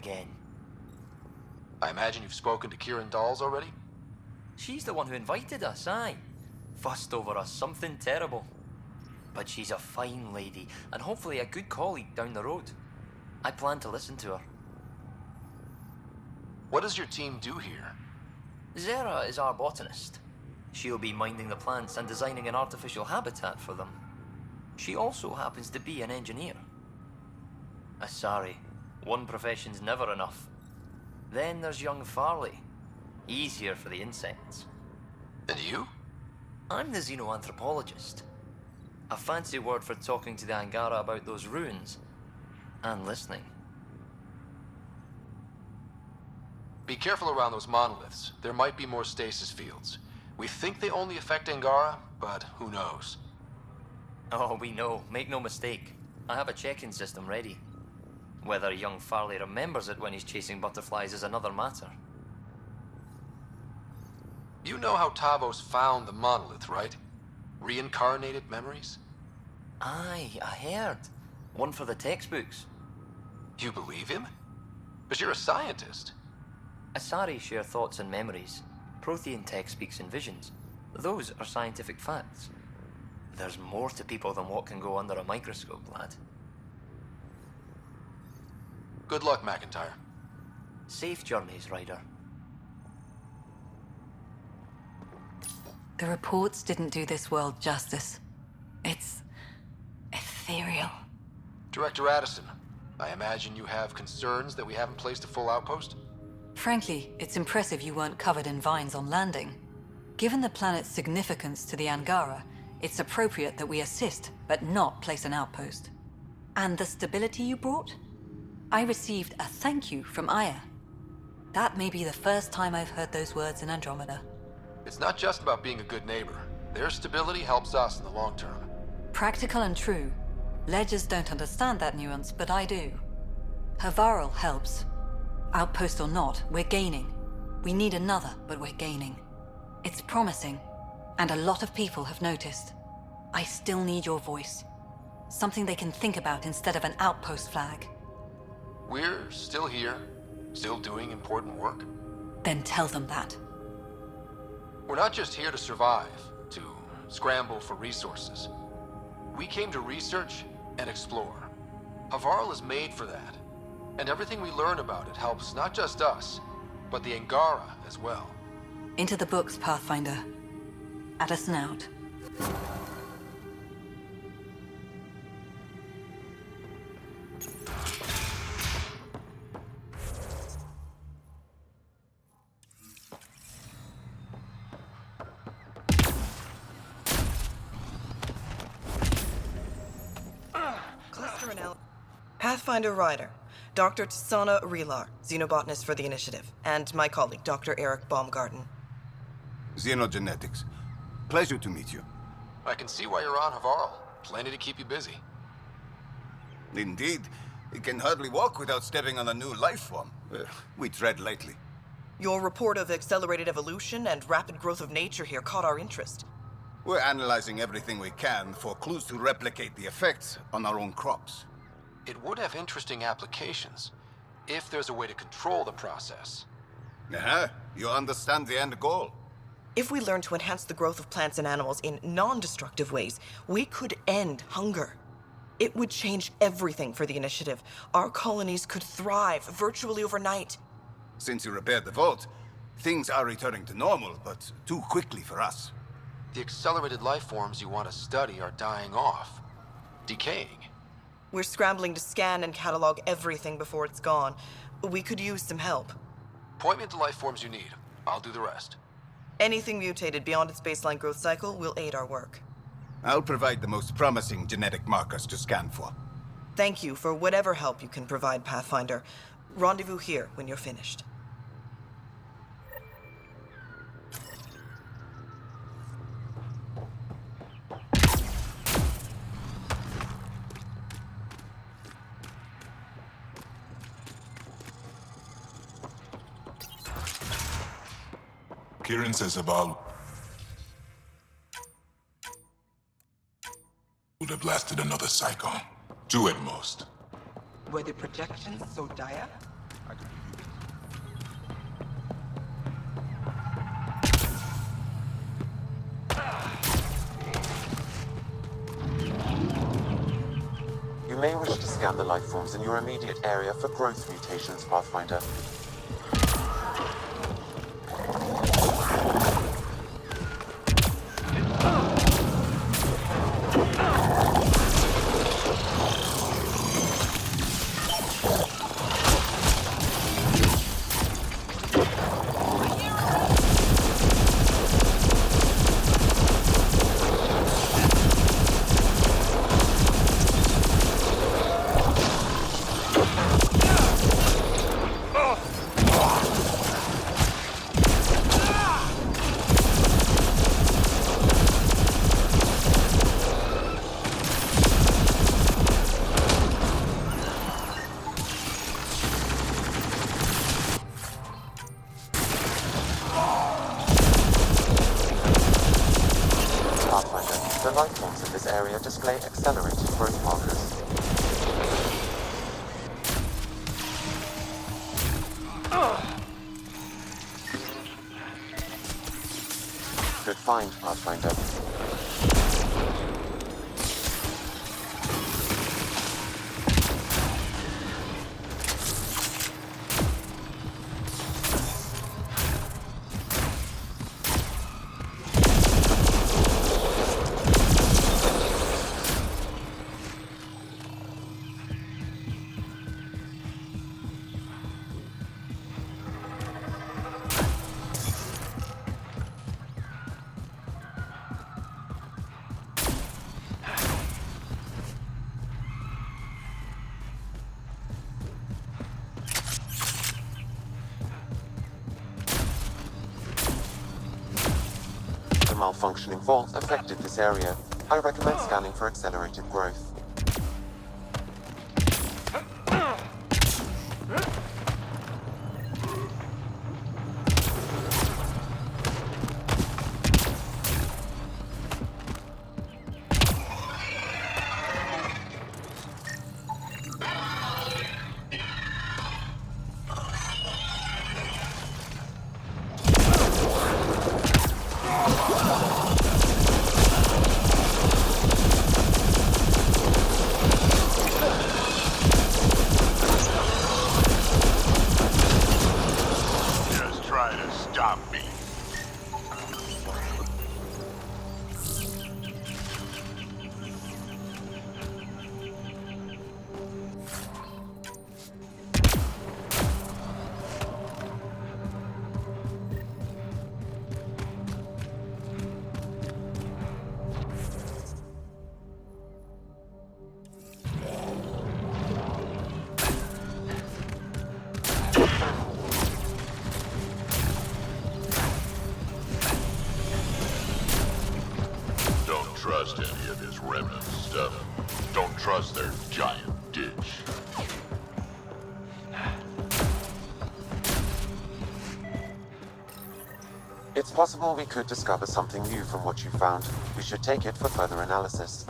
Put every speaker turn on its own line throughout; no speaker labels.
again.
I imagine you've spoken to Kieran Dawes already?
She's the one who invited us, aye. Fussed over us something terrible. But she's a fine lady, and hopefully a good colleague down the road. I plan to listen to her.
What does your team do here?
Zera is our botanist. She'll be minding the plants and designing an artificial habitat for them. She also happens to be an engineer. Sorry, one profession's never enough. Then there's young Farley. He's here for the insects.
And you?
I'm the xenoanthropologist. A fancy word for talking to the Angara about those ruins. And listening.
Be careful around those monoliths. There might be more stasis fields. We think they only affect Angara, but who knows?
Oh, we know. Make no mistake. I have a check-in system ready. Whether young Farley remembers it when he's chasing butterflies is another matter.
You know how Tavos found the monolith, right? Reincarnated memories?
Aye, I heard. One for the textbooks.
You believe him? But you're a scientist.
Asari share thoughts and memories. Prothean tech speaks in visions. Those are scientific facts. There's more to people than what can go under a microscope, lad.
Good luck, McIntyre.
Safe journeys, Ryder.
The reports didn't do this world justice. It's ethereal.
Director Addison, I imagine you have concerns that we haven't placed a full outpost?
Frankly, it's impressive you weren't covered in vines on landing. Given the planet's significance to the Angara, it's appropriate that we assist, but not place an outpost. And the stability you brought? I received a thank you from Aya. That may be the first time I've heard those words in Andromeda.
It's not just about being a good neighbor. Their stability helps us in the long term.
Practical and true. Ledgers don't understand that nuance, but I do. Havarl helps. Outpost or not, we're gaining. We need another, but we're gaining. It's promising, and a lot of people have noticed. I still need your voice. Something they can think about instead of an outpost flag.
We're still here, still doing important work.
Then tell them that.
We're not just here to survive, to scramble for resources. We came to research and explore. Havarl is made for that. And everything we learn about it helps not just us, but the Angara as well.
Into the books, Pathfinder. Addison out.
Pathfinder Ryder, Dr. Tsana Relar, xenobotanist for the Initiative, and my colleague, Dr. Eric Baumgarten.
Xenogenetics. Pleasure to meet you.
I can see why you're on Havarl. Plenty to keep you busy.
Indeed. You can hardly walk without stepping on a new life form. We tread lightly.
Your report of accelerated evolution and rapid growth of nature here caught our interest.
We're analyzing everything we can for clues to replicate the effects on our own crops.
It would have interesting applications, if there's a way to control the process.
You understand the end goal.
If we learn to enhance the growth of plants and animals in non-destructive ways, we could end hunger. It would change everything for the Initiative. Our colonies could thrive virtually overnight.
Since you repaired the vault, things are returning to normal, but too quickly for us.
The accelerated life forms you want to study are dying off, decaying.
We're scrambling to scan and catalog everything before it's gone. We could use some help.
Point me to life forms you need. I'll do the rest.
Anything mutated beyond its baseline growth cycle will aid our work.
I'll provide the most promising genetic markers to scan for.
Thank you for whatever help you can provide, Pathfinder. Rendezvous here when you're finished.
Kieran says about would have lasted another cycle. Two at most.
Were the projections so dire?
You may wish to scan the life forms in your immediate area for growth mutations, Pathfinder. The life forms in this area display accelerated growth markers. Good find, Pathfinder. The malfunctioning vault affected this area. I recommend scanning for accelerated growth.
Trust any of his remnant stuff. Don't trust their giant ditch.
It's possible we could discover something new from what you found. We should take it for further analysis.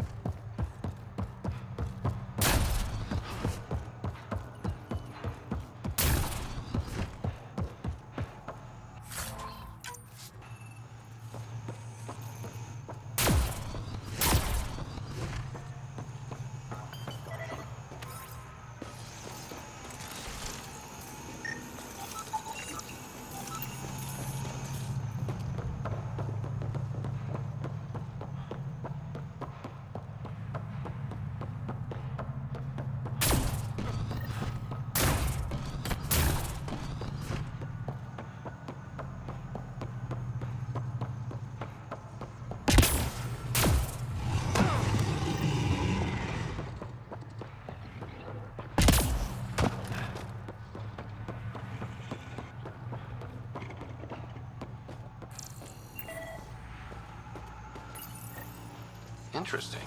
Interesting.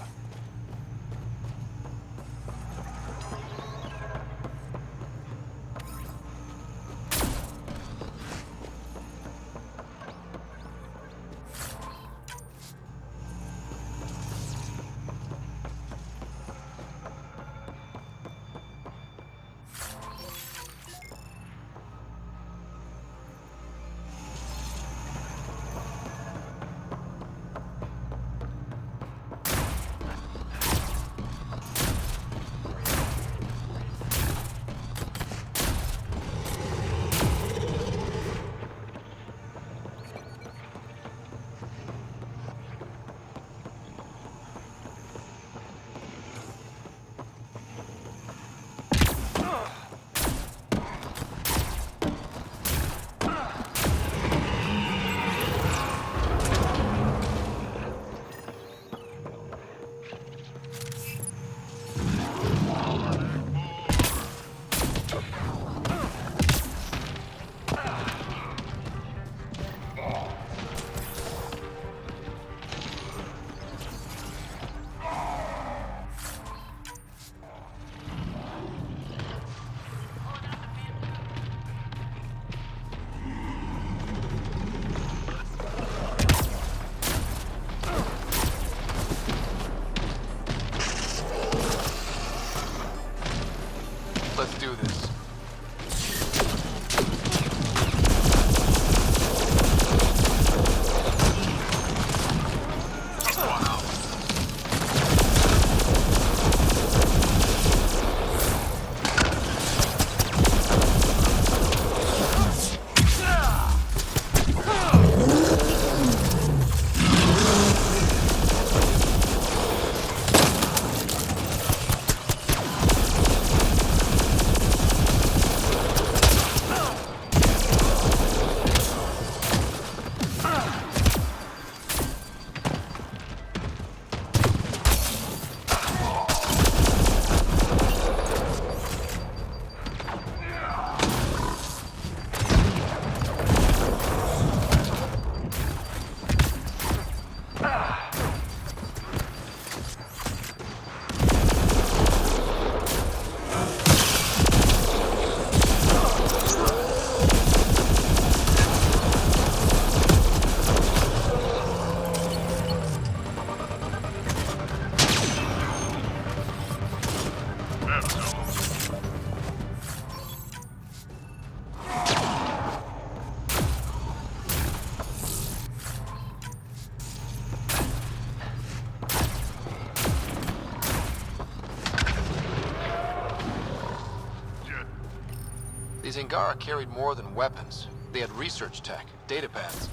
Zingara carried more than weapons. They had research tech, datapads.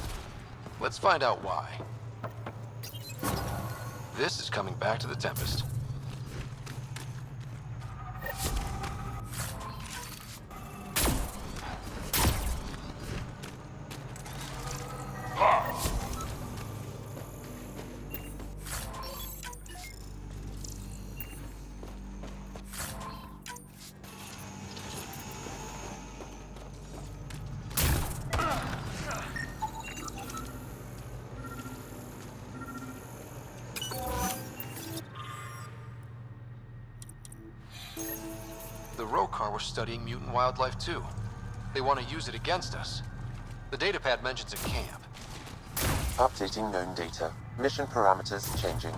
Let's find out why. This is coming back to the Tempest. The Rokar were studying mutant wildlife too. They want to use it against us. The datapad mentions a camp.
Updating known data. Mission parameters changing.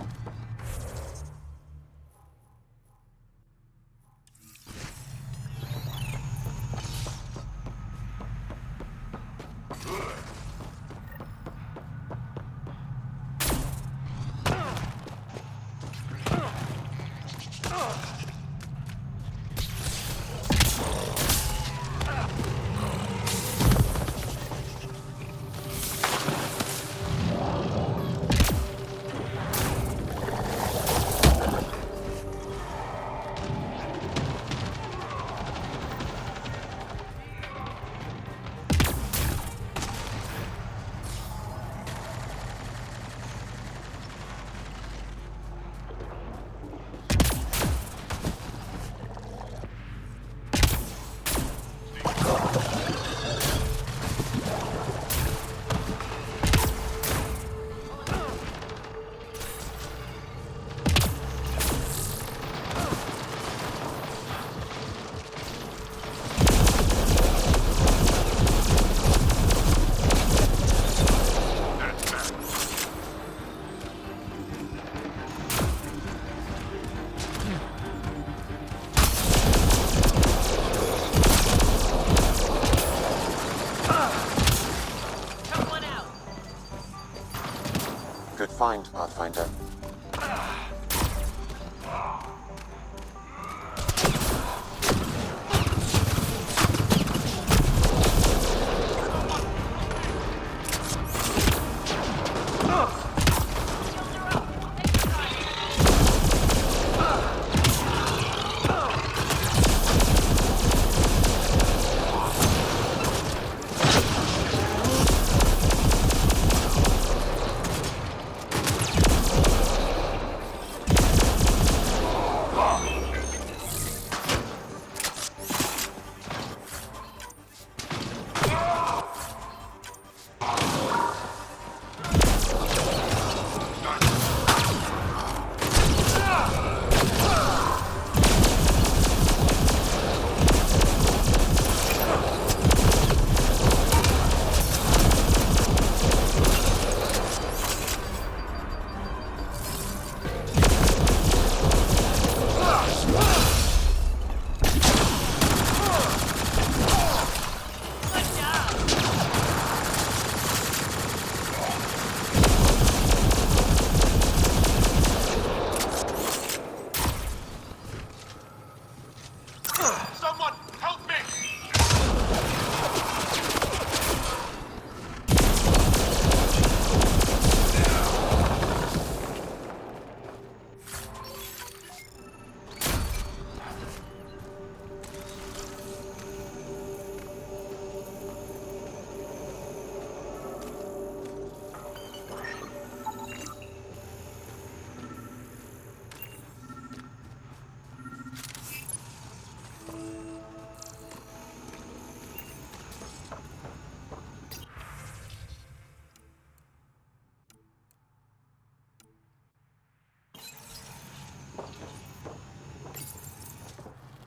Good find, Pathfinder.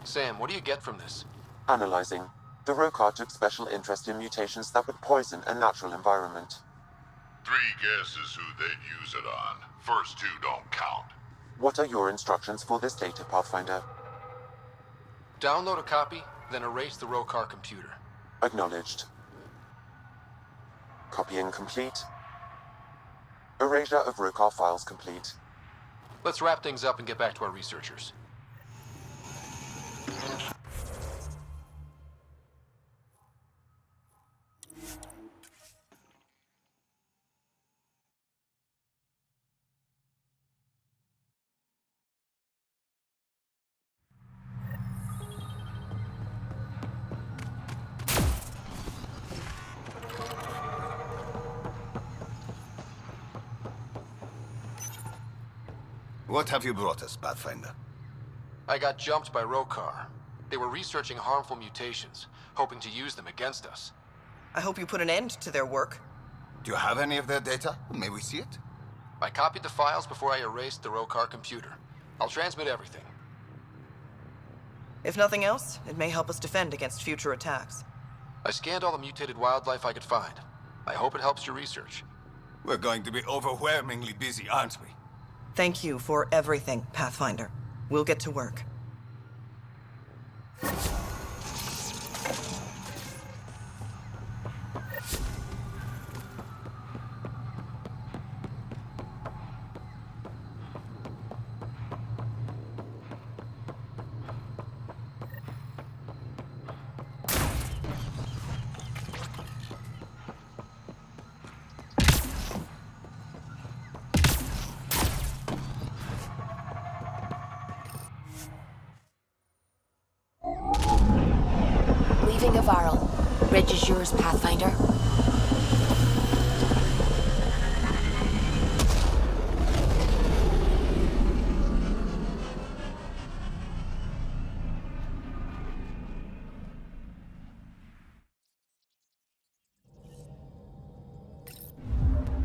Sam, what do you get from this?
Analyzing. The Rokar took special interest in mutations that would poison a natural environment.
3 guesses who they'd use it on. First 2 don't count.
What are your instructions for this data, Pathfinder?
Download a copy, then erase the Rokar computer.
Acknowledged. Copying complete. Erasure of Rokar files complete.
Let's wrap things up and get back to our researchers.
What have you brought us, Pathfinder?
I got jumped by Rokar. They were researching harmful mutations, hoping to use them against us.
I hope you put an end to their work.
Do you have any of their data? May we see it?
I copied the files before I erased the Rokar computer. I'll transmit everything.
If nothing else, it may help us defend against future attacks.
I scanned all the mutated wildlife I could find. I hope it helps your research.
We're going to be overwhelmingly busy, aren't we?
Thank you for everything, Pathfinder. We'll get to work.
Leaving Avarl. Bridge is yours, Pathfinder.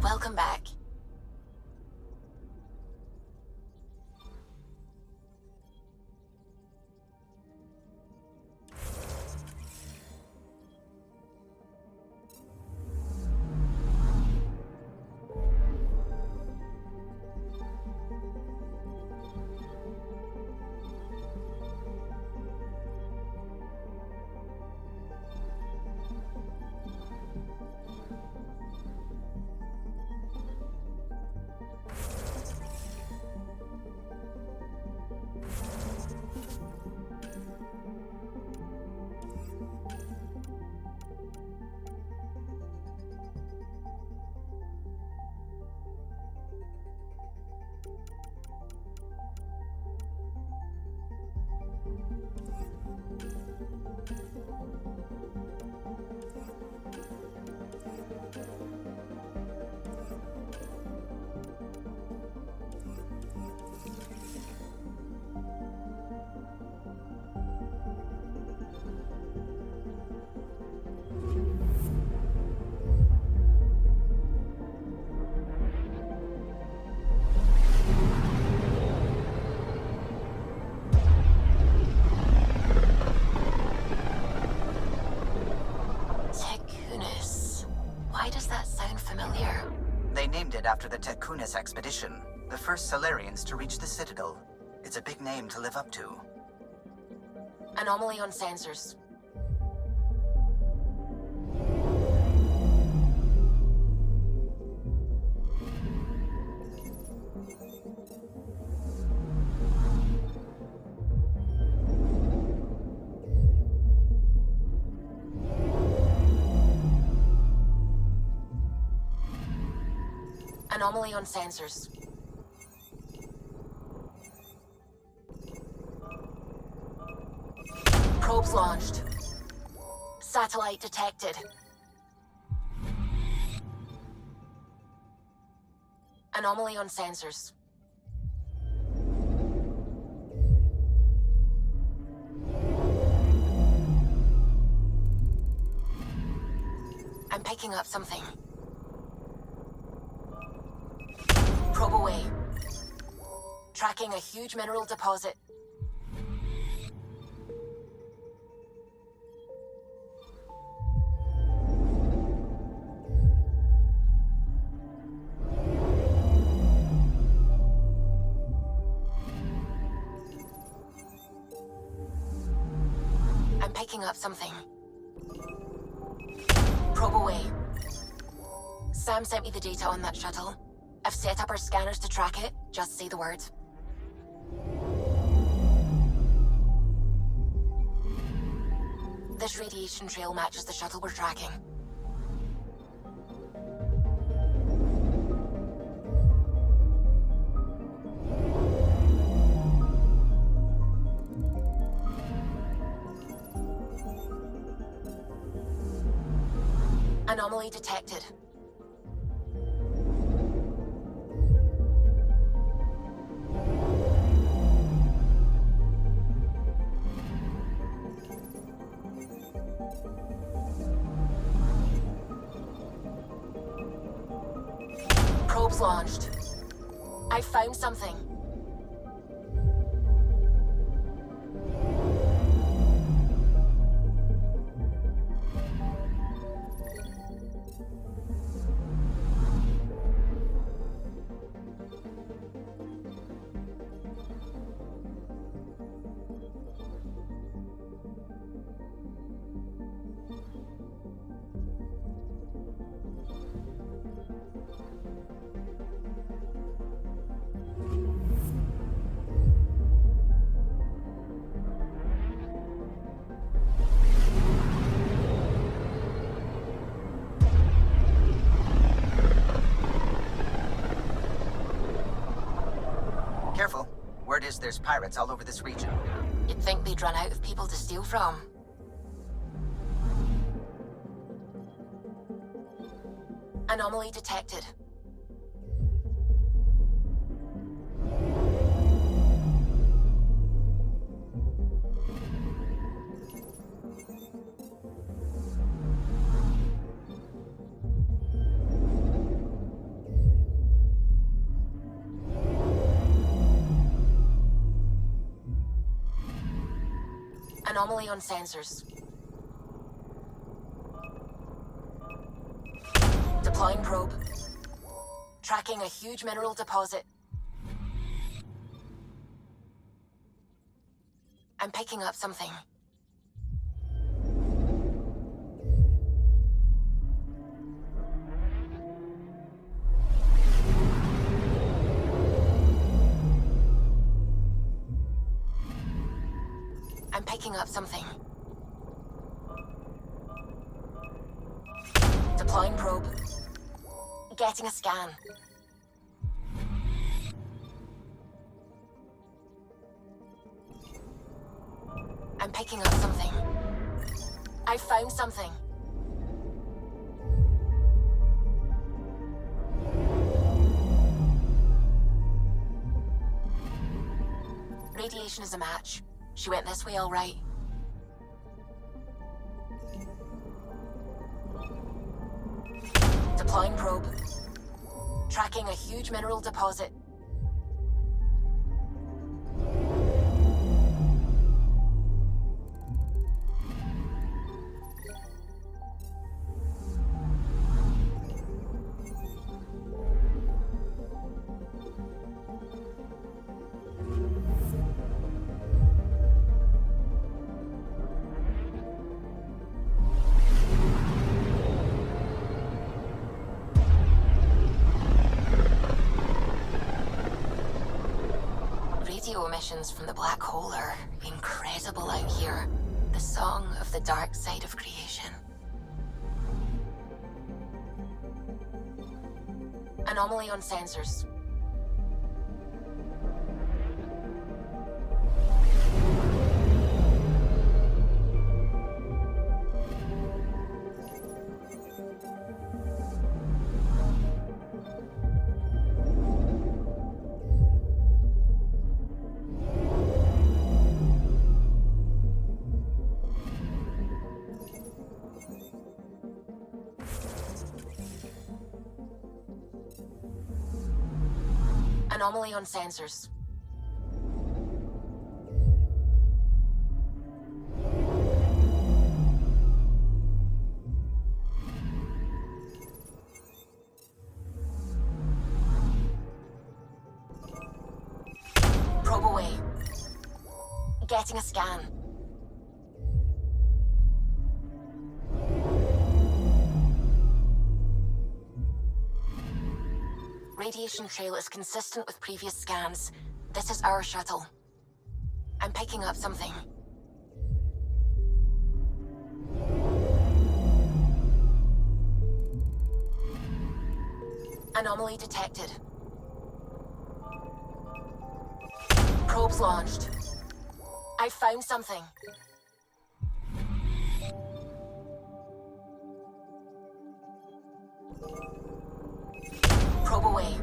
Welcome back.
They named it after the Tekunis expedition, the first Solarians to reach the Citadel. It's a big name to live up to.
Anomaly on sensors. Anomaly on sensors. Probes launched. Satellite detected. Anomaly on sensors. I'm picking up something. Probe away. Tracking a huge mineral deposit. I'm picking up something. Probe away. Sam sent me the data on that shuttle. I've set up our scanners to track it. Just say the word. This radiation trail matches the shuttle we're tracking. Anomaly detected. Probes launched. I found something.
Careful. Word is there's pirates all over this region.
You'd think they'd run out of people to steal from. Anomaly detected. Anomaly on sensors. Deploying probe. Tracking a huge mineral deposit. I'm picking up something. I'm picking up something. Deploying probe. Getting a scan. I'm picking up something. I found something. Radiation is a match. She went this way all right. Deploying probe. Tracking a huge mineral deposit. Emissions from the black hole are incredible out here. The song of the dark side of creation. Anomaly on sensors. Anomaly on sensors. Probe away. Getting a scan. Radiation trail is consistent with previous scans. This is our shuttle. I'm picking up something. Anomaly detected. Probes launched. I found something. Probe away.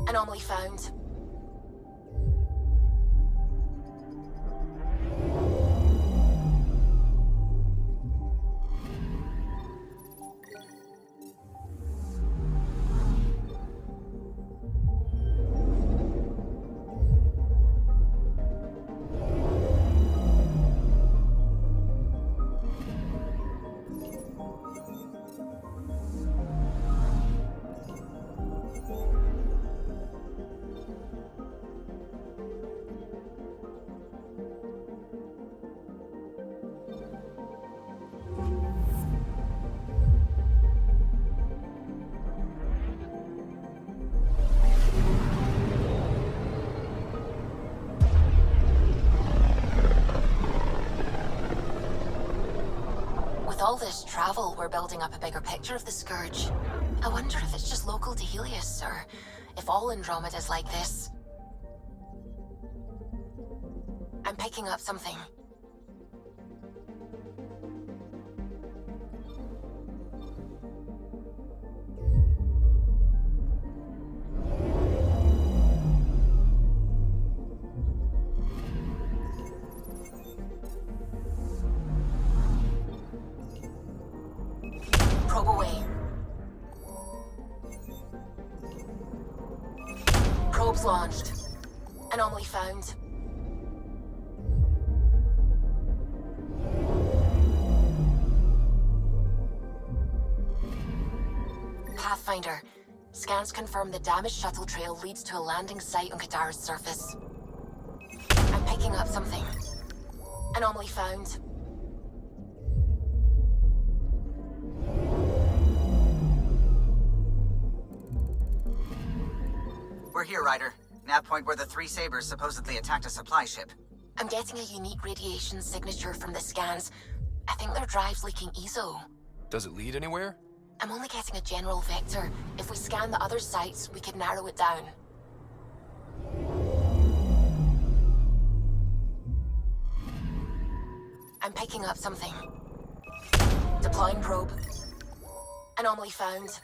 Anomaly found. all this travel, we're building up a bigger picture of the Scourge. I wonder if it's just local to Helios, or if all Andromeda's like this. I'm picking up something. Probe away. Probes launched. Anomaly found. Pathfinder. Scans confirm the damaged shuttle trail leads to a landing site on Kadara's surface. I'm picking up something. Anomaly found.
We're here, Ryder. Nav point where the three Sabers supposedly attacked a supply ship.
I'm getting a unique radiation signature from the scans. I think their drive's leaking ESO.
Does it lead anywhere?
I'm only getting a general vector. If we scan the other sites, we could narrow it down. I'm picking up something. Deploying probe. Anomaly found.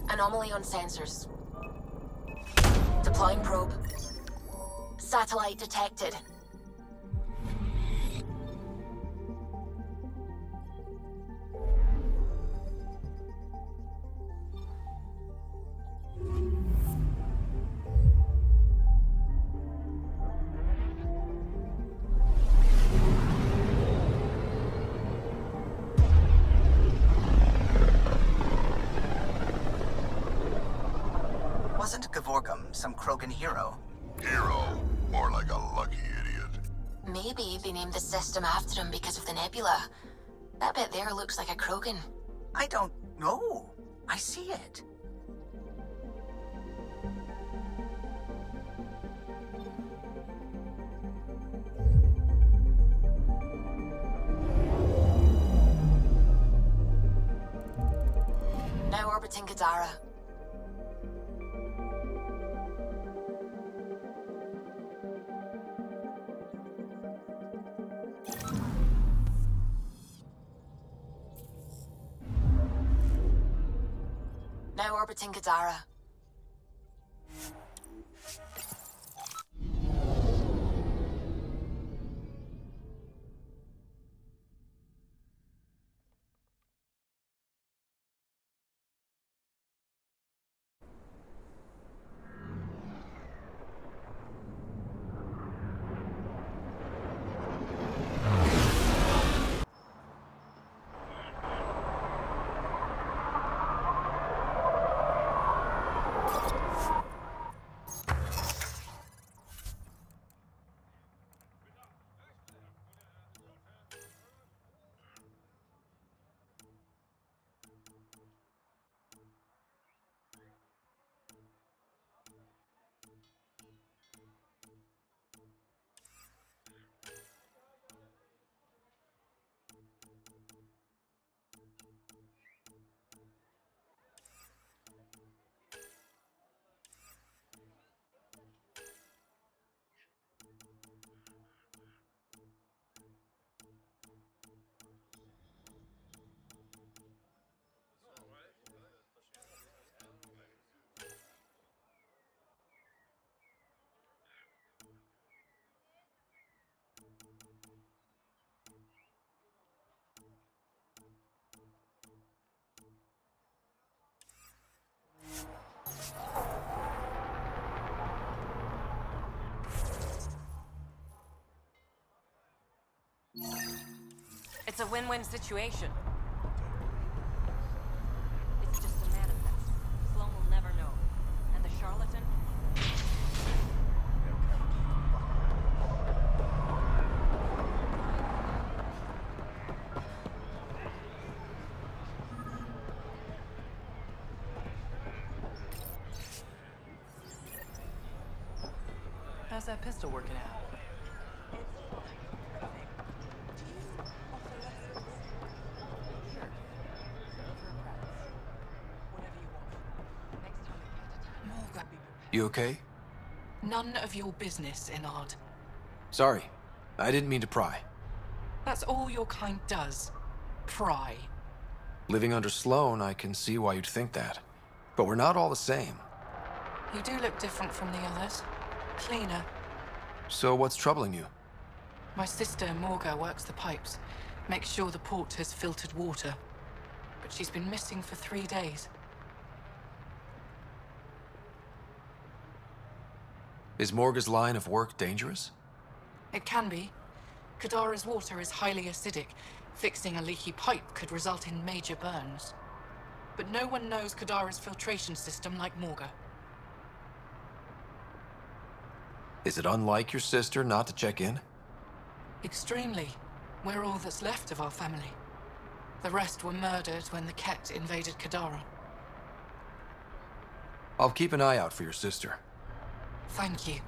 Anomaly on sensors. Deploying probe. Satellite detected.
Wasn't Gavorgum some Krogan hero?
Hero. More like a lucky idiot.
Maybe they named the system after him because of the nebula. That bit there looks like a Krogan.
I don't know. I see it.
Now orbiting Kadara. Now orbiting Kadara.
It's a win-win situation. It's just a manifest. Sloan will never know. And the charlatan?
How's that pistol working out?
You okay?
None of your business, Enard.
Sorry. I didn't mean to pry.
That's all your kind does. Pry.
Living under Sloan, I can see why you'd think that. But we're not all the same.
You do look different from the others. Cleaner.
So what's troubling you?
My sister, Morga, works the pipes. Makes sure the port has filtered water. But she's been missing for 3 days.
Is Morga's line of work dangerous?
It can be. Kadara's water is highly acidic. Fixing a leaky pipe could result in major burns. But no one knows Kadara's filtration system like Morga.
Is it unlike your sister not to check in?
Extremely. We're all that's left of our family. The rest were murdered when the Ket invaded Kadara.
I'll keep an eye out for your sister.
Thank you.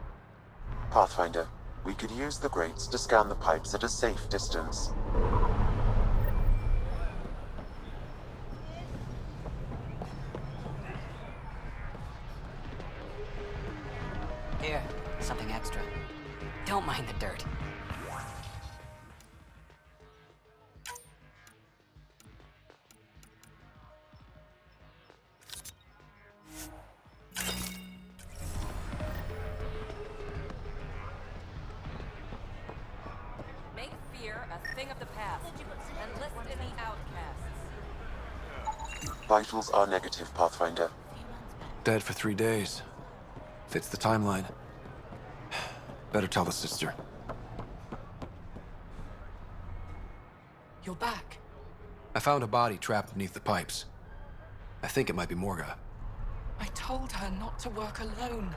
Pathfinder, we could use the grates to scan the pipes at a safe distance.
Here, something extra. Don't mind the dirt. Make fear a thing of the past, and list any outcasts.
Vitals are negative, Pathfinder.
Dead for 3 days. Fits the timeline. Better tell the sister.
You're back.
I found a body trapped beneath the pipes. I think it might be Morga.
I told her not to work alone.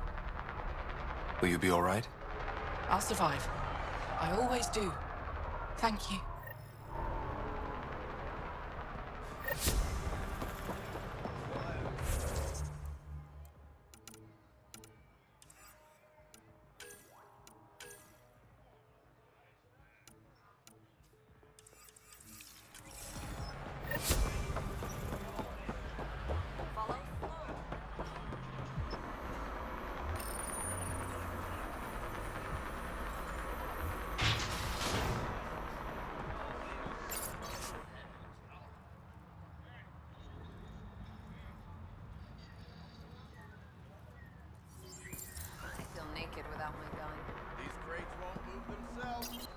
Will you be all right?
I'll survive. I always do. Thank you.
Naked without my gun.
These crates won't move themselves.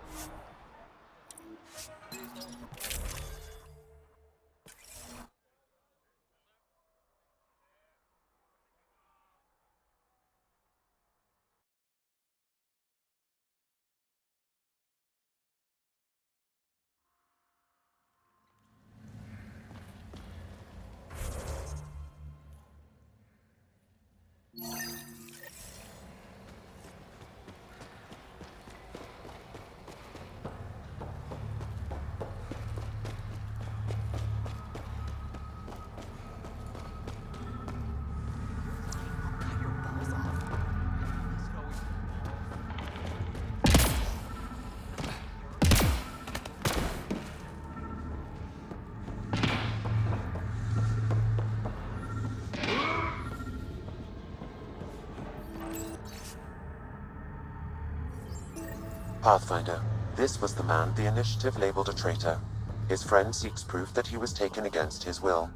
Pathfinder, this was the man the Initiative labeled a traitor. His friend seeks proof that he was taken against his will.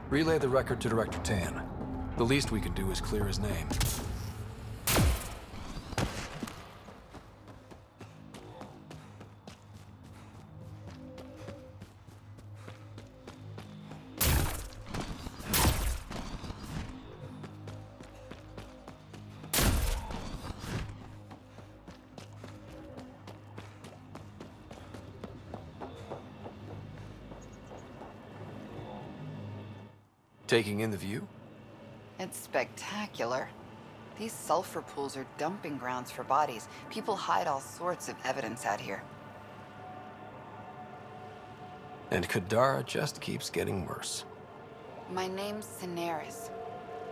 Relay the record to Director Tan. The least we can do is clear his name. Taking in the view?
It's spectacular. These sulfur pools are dumping grounds for bodies. People hide all sorts of evidence out here.
And Kadara just keeps getting worse.
My name's Cineris.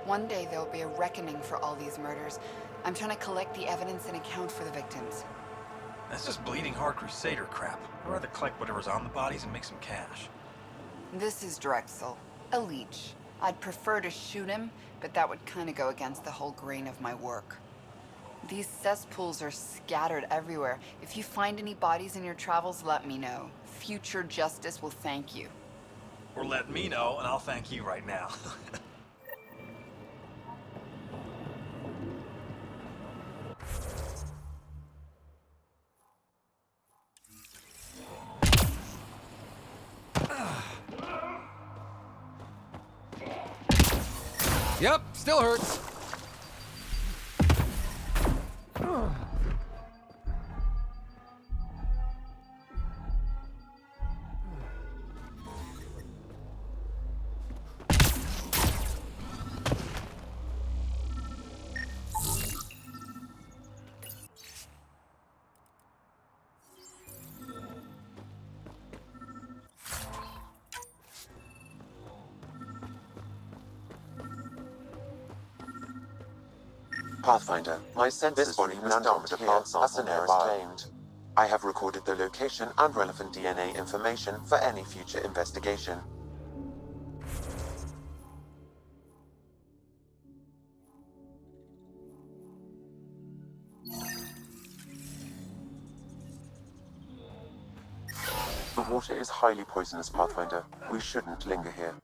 One day there'll be a reckoning for all these murders. I'm trying to collect the evidence and account for the victims.
That's just bleeding heart crusader crap. I'd rather collect whatever's on the bodies and make some cash.
This is Drexel, a leech. I'd prefer to shoot him, but that would kind of go against the whole grain of my work. These cesspools are scattered everywhere. If you find any bodies in your travels, let me know. Future justice will thank you.
Or let me know, and I'll thank you right now.
Yep, still hurts.
Pathfinder, my sensors bring an Andromeda plant sample as claimed. I have recorded the location and relevant DNA information for any future investigation. The water is highly poisonous, Pathfinder. We shouldn't linger here.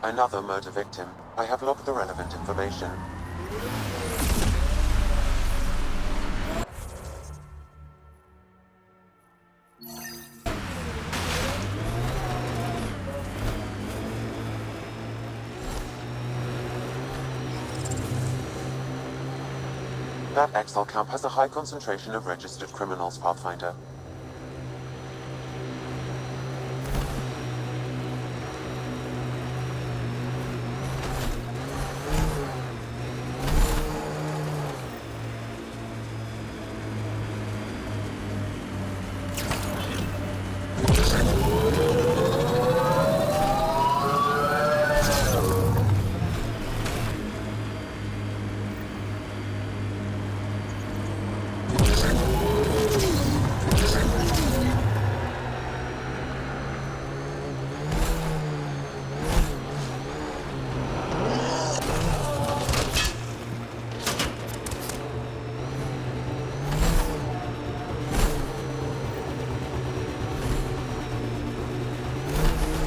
Another murder victim. I have logged the relevant information. That Exile camp has a high concentration of registered criminals, Pathfinder.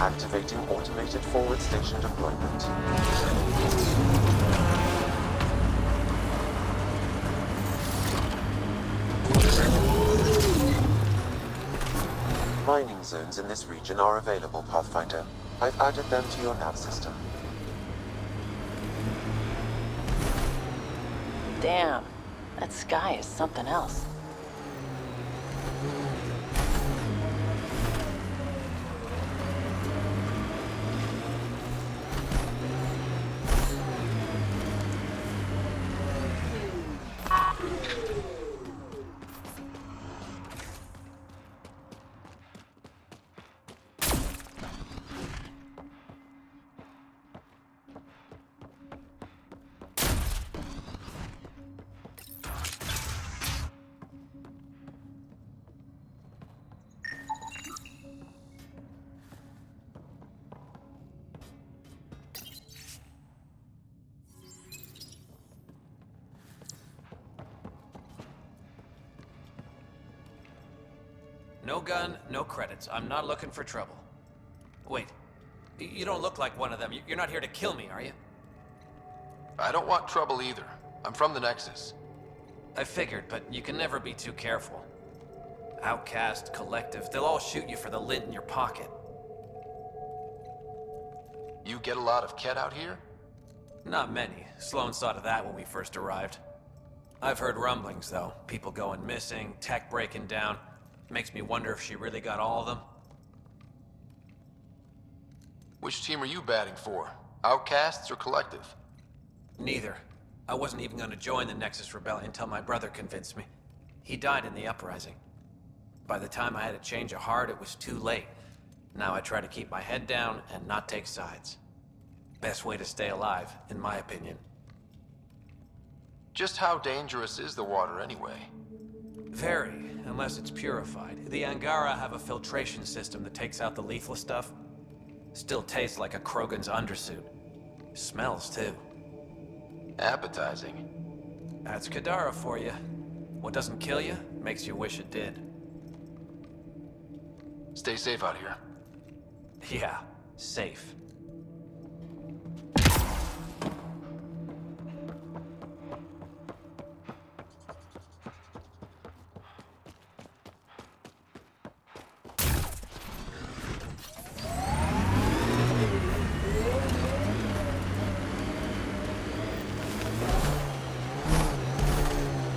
Activating automated forward station deployment. Mining zones in this region are available, Pathfinder. I've added them to your nav system.
Damn, that sky is something else.
No gun, no credits. I'm not looking for trouble. Wait, you don't look like one of them. You're not here to kill me, are you?
I don't want trouble either. I'm from the Nexus.
I figured, but you can never be too careful. Outcast, collective, they'll all shoot you for the lint in your pocket.
You get a lot of Ket out here?
Not many. Sloan saw to that when we first arrived. I've heard rumblings, though. People going missing, tech breaking down. Makes me wonder if she really got all of them.
Which team are you batting for? Outcasts or Collective?
Neither. I wasn't even going to join the Nexus Rebellion until my brother convinced me. He died in the uprising. By the time I had a change of heart, it was too late. Now I try to keep my head down and not take sides. Best way to stay alive, in my opinion.
Just how dangerous is the water anyway?
Very, unless it's purified. The Angara have a filtration system that takes out the lethal stuff. Still tastes like a Krogan's undersuit. Smells, too.
Appetizing.
That's Kadara for you. What doesn't kill you, makes you wish it did.
Stay safe out here.
Yeah, safe.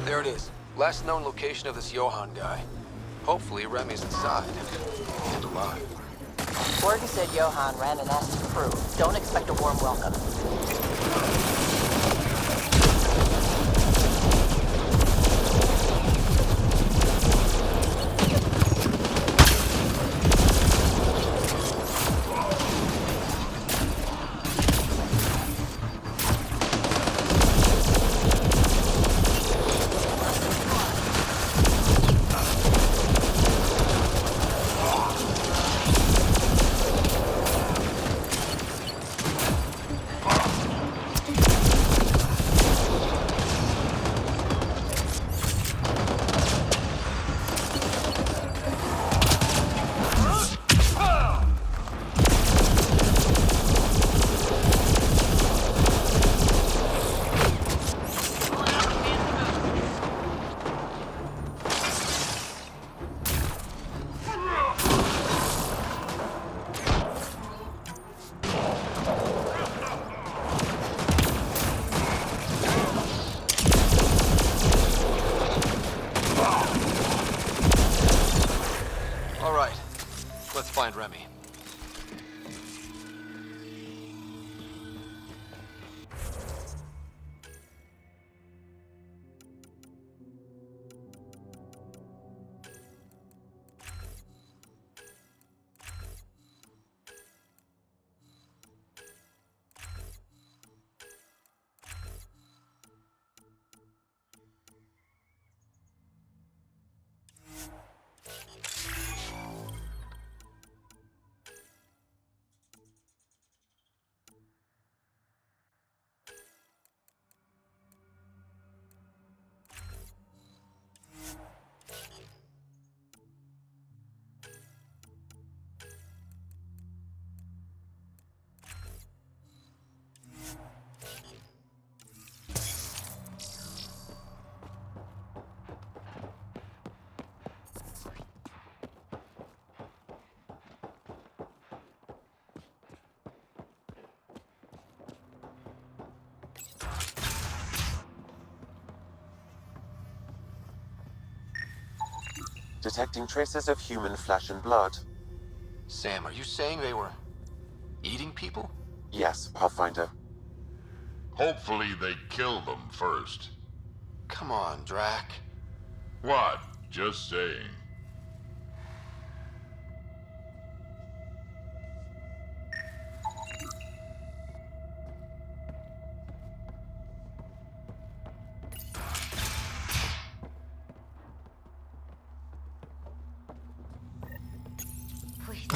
There it is. Last known location of this Johann guy. Hopefully Remy's inside and alive.
Borg said Johann ran an active crew. Don't expect a warm welcome.
Find Remy.
detecting traces of human flesh and blood.
Sam, are you saying they were eating people?
Yes, Pathfinder.
Hopefully they kill them first.
Come on, Drac.
What? Just saying.
Wait.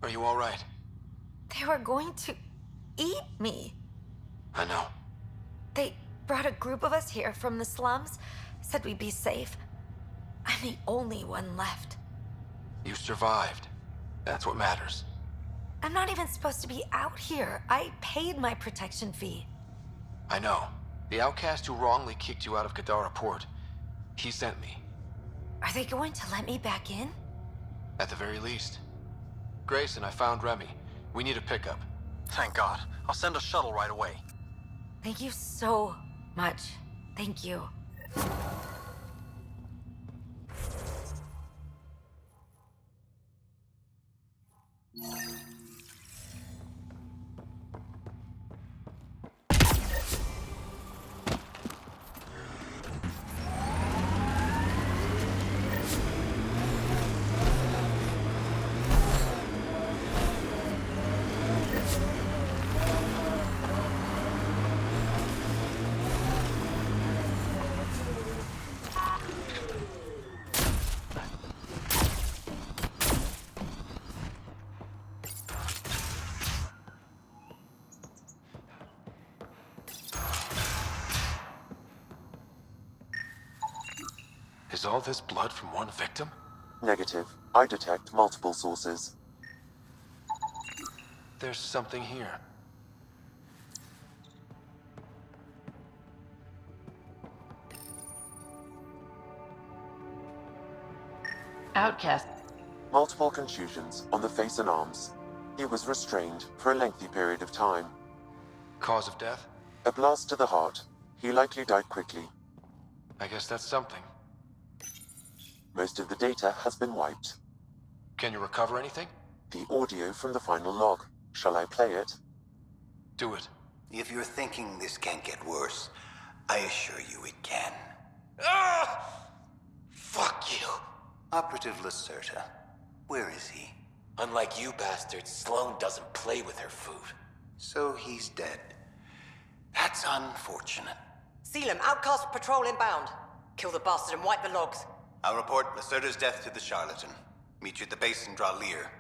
Are you all right?
They were going to eat me.
I know.
They brought a group of us here from the slums, said we'd be safe. I'm the only one left.
You survived. That's what matters.
I'm not even supposed to be out here. I paid my protection fee.
I know. The outcast who wrongly kicked you out of Kadara Port. He sent me.
Are they going to let me back in?
At the very least. Grayson, I found Remy. We need a pickup.
Thank God. I'll send a shuttle right away.
Thank you so much. Thank you.
Is all this blood from one victim?
Negative. I detect multiple sources.
There's something here.
Outcast.
Multiple contusions on the face and arms. He was restrained for a lengthy period of time.
Cause of death?
A blast to the heart. He likely died quickly.
I guess that's something.
Most of the data has been wiped.
Can you recover anything?
The audio from the final log. Shall I play it?
Do it.
If you're thinking this can't get worse, I assure you it can.
Ah! Fuck you.
Operative Lacerta, where is he?
Unlike you bastards, Sloane doesn't play with her food.
So he's dead. That's unfortunate.
Seal him. Outcast patrol inbound. Kill the bastard and wipe the logs.
I'll report Lacerta's death to the charlatan. Meet you at the base and draw Lear.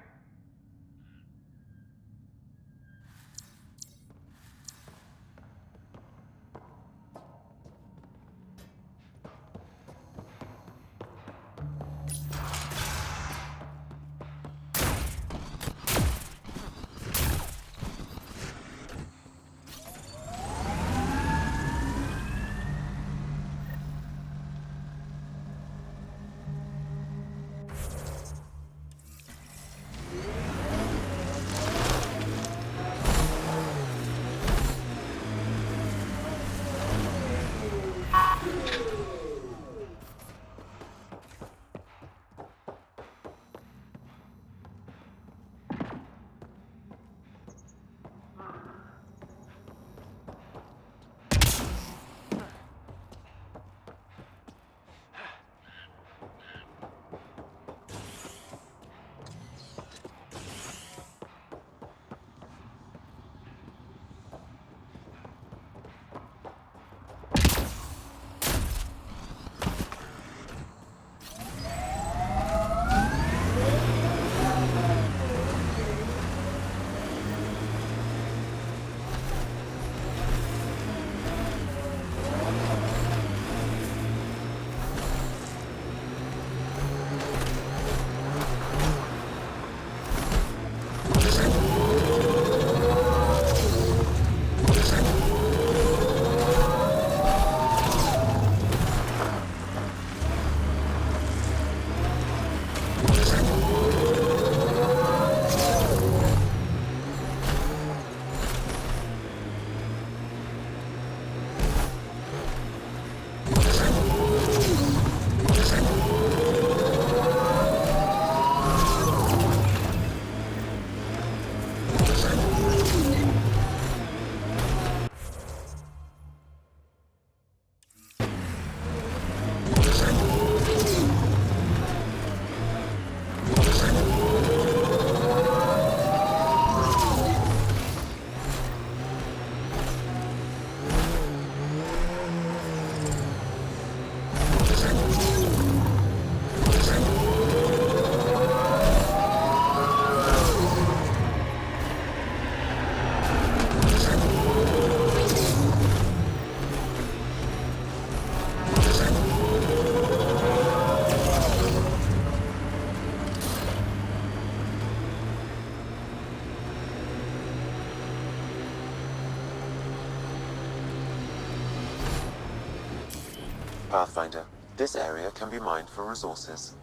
Pathfinder, this area can be mined for resources.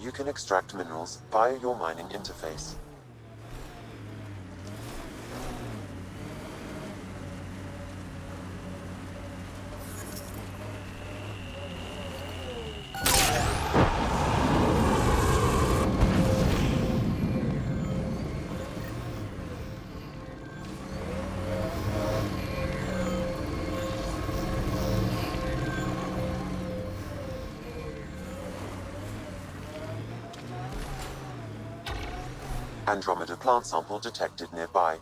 You can extract minerals via your mining interface. Andromeda plant sample detected nearby.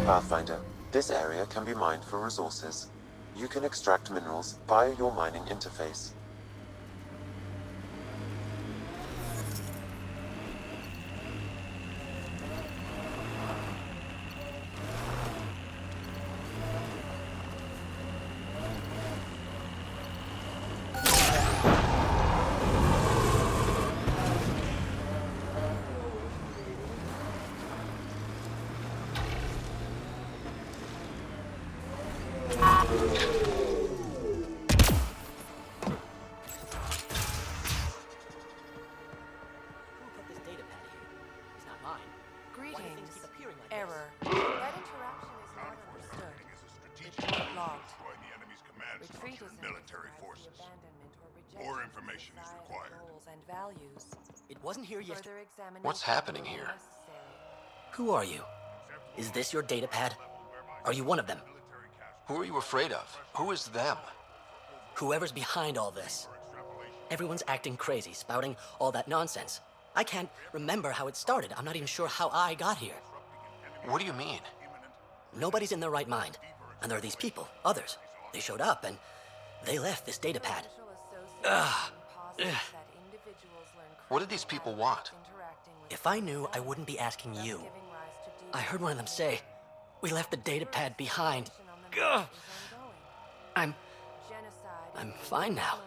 Pathfinder, this area can be mined for resources. You can extract minerals via your mining interface.
It wasn't here yesterday.
What's happening here?
Who are you? Is this your datapad? Are you one of them?
Who are you afraid of? Who is them?
Whoever's behind all this. Everyone's acting crazy, spouting all that nonsense. I can't remember how it started. I'm not even sure how I got here.
What do you mean?
Nobody's in their right mind. And there are these people, others. They showed up and they left this datapad. Ugh.
What did these people want?
If I knew, I wouldn't be asking you. I heard one of them say, we left the datapad behind. Ugh. I'm fine now.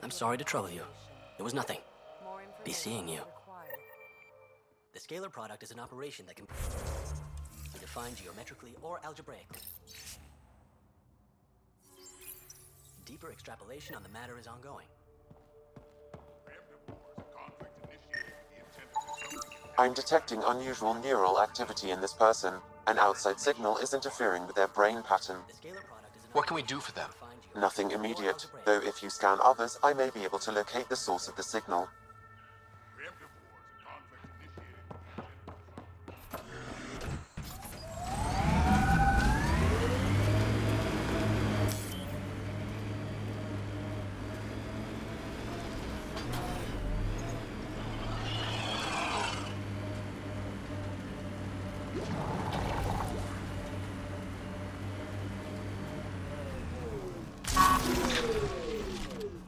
I'm sorry to trouble you. It was nothing. Be seeing you. The scalar product is an operation that can be defined geometrically or algebraically. Deeper extrapolation on the matter is ongoing.
I'm detecting unusual neural activity in this person. An outside signal is interfering with their brain pattern.
What can we do for them?
Nothing immediate, though if you scan others, I may be able to locate the source of the signal.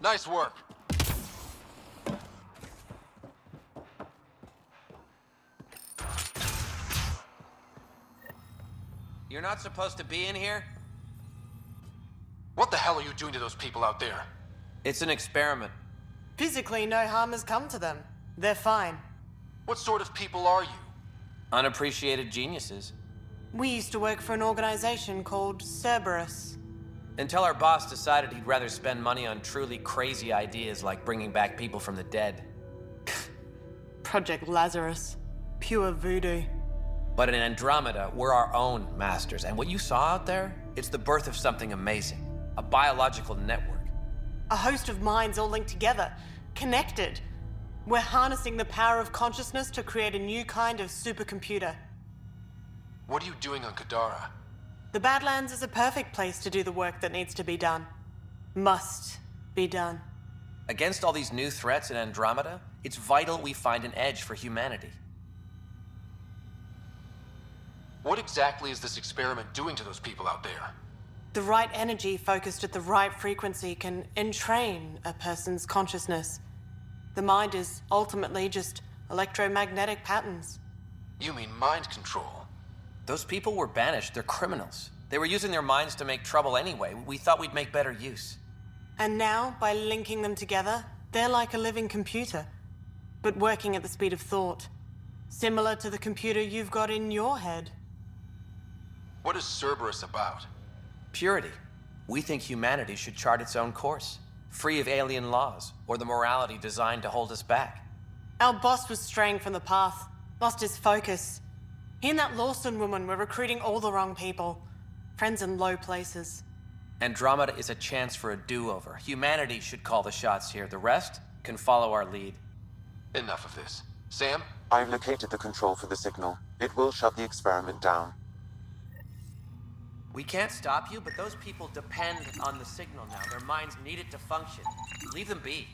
Nice work.
You're not supposed to be in here?
What the hell are you doing to those people out there?
It's an experiment.
Physically, no harm has come to them. They're fine.
What sort of people are you?
Unappreciated geniuses.
We used to work for an organization called Cerberus.
Until our boss decided he'd rather spend money on truly crazy ideas like bringing back people from the dead.
Project Lazarus. Pure voodoo.
But in Andromeda, we're our own masters, and what you saw out there, it's the birth of something amazing. A biological network.
A host of minds all linked together. Connected. We're harnessing the power of consciousness to create a new kind of supercomputer.
What are you doing on Kadara?
The Badlands is a perfect place to do the work that needs to be done. Must be done.
Against all these new threats in Andromeda, it's vital we find an edge for humanity.
What exactly is this experiment doing to those people out there?
The right energy focused at the right frequency can entrain a person's consciousness. The mind is ultimately just electromagnetic patterns.
You mean mind control?
Those people were banished. They're criminals. They were using their minds to make trouble anyway. We thought we'd make better use.
And now, by linking them together, they're like a living computer, but working at the speed of thought. Similar to the computer you've got in your head.
What is Cerberus about?
Purity. We think humanity should chart its own course, free of alien laws or the morality designed to hold us back.
Our boss was straying from the path, lost his focus. He and that Lawson woman were recruiting all the wrong people. Friends in low places.
Andromeda is a chance for a do-over. Humanity should call the shots here. The rest can follow our lead.
Enough of this. Sam?
I've located the control for the signal. It will shut the experiment down.
We can't stop you, but those people depend on the signal now. Their minds need it to function. Leave them be.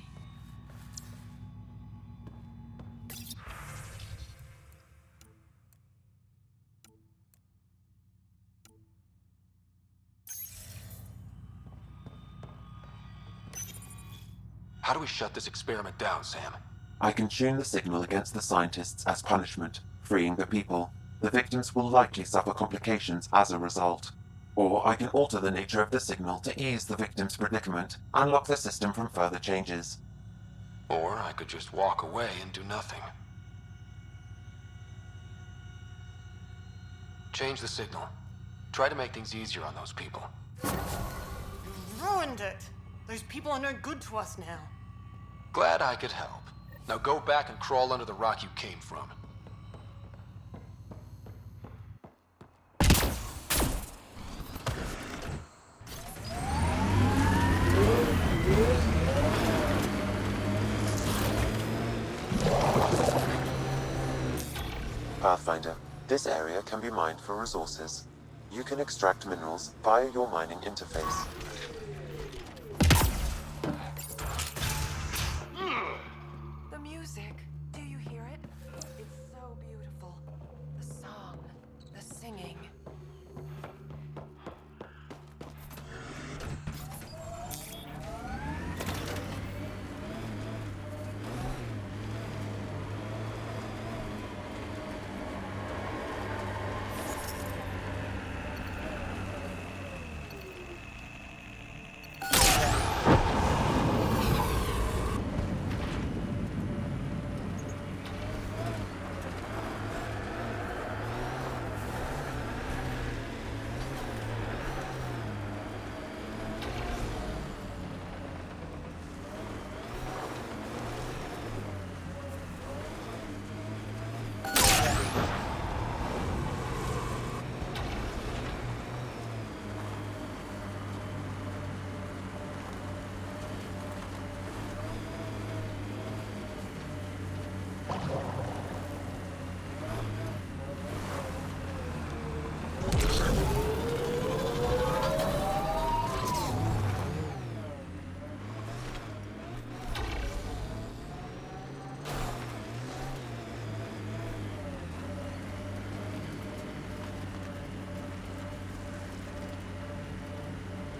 How do we shut this experiment down, Sam?
I can tune the signal against the scientists as punishment, freeing the people. The victims will likely suffer complications as a result. Or I can alter the nature of the signal to ease the victim's predicament, unlock the system from further changes.
Or I could just walk away and do nothing. Change the signal. Try to make things easier on those people.
You ruined it! Those people are no good to us now.
Glad I could help. Now go back and crawl under the rock you came from.
Pathfinder, this area can be mined for resources. You can extract minerals via your mining interface.
The music. Do you hear it? It's so beautiful. The song, the singing.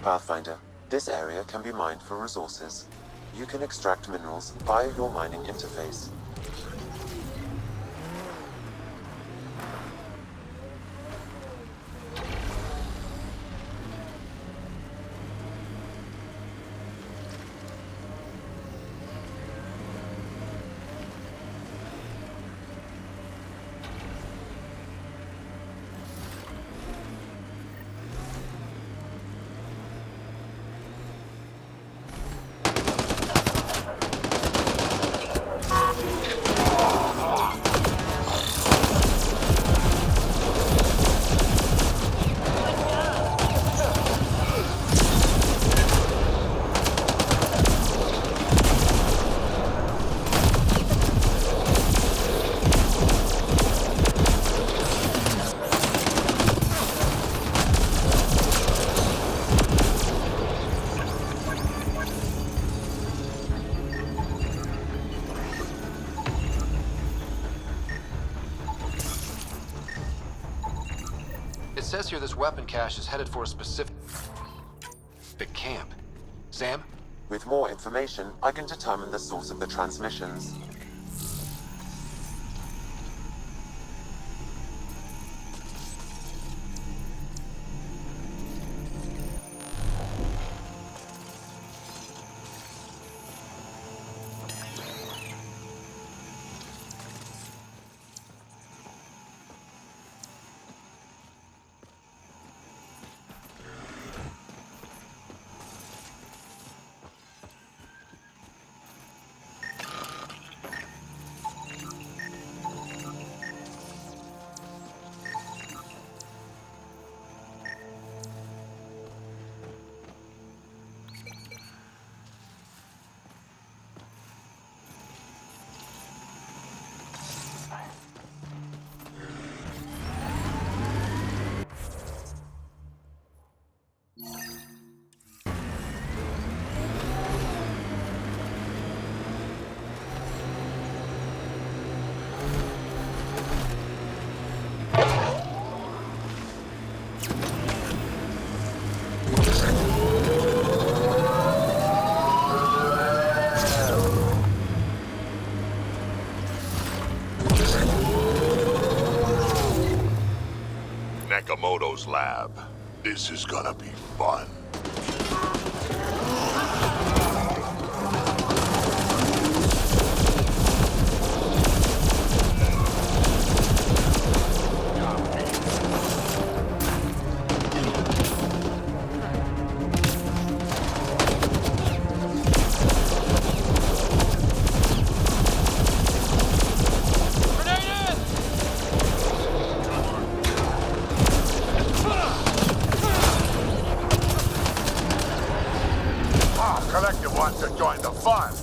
Pathfinder, this area can be mined for resources. You can extract minerals via your mining interface.
says here this weapon cache is headed for a specific camp. Sam?
With more information, I can determine the source of the transmissions.
Nakamoto's lab. This is gonna be fun. Collective wants to join the fun.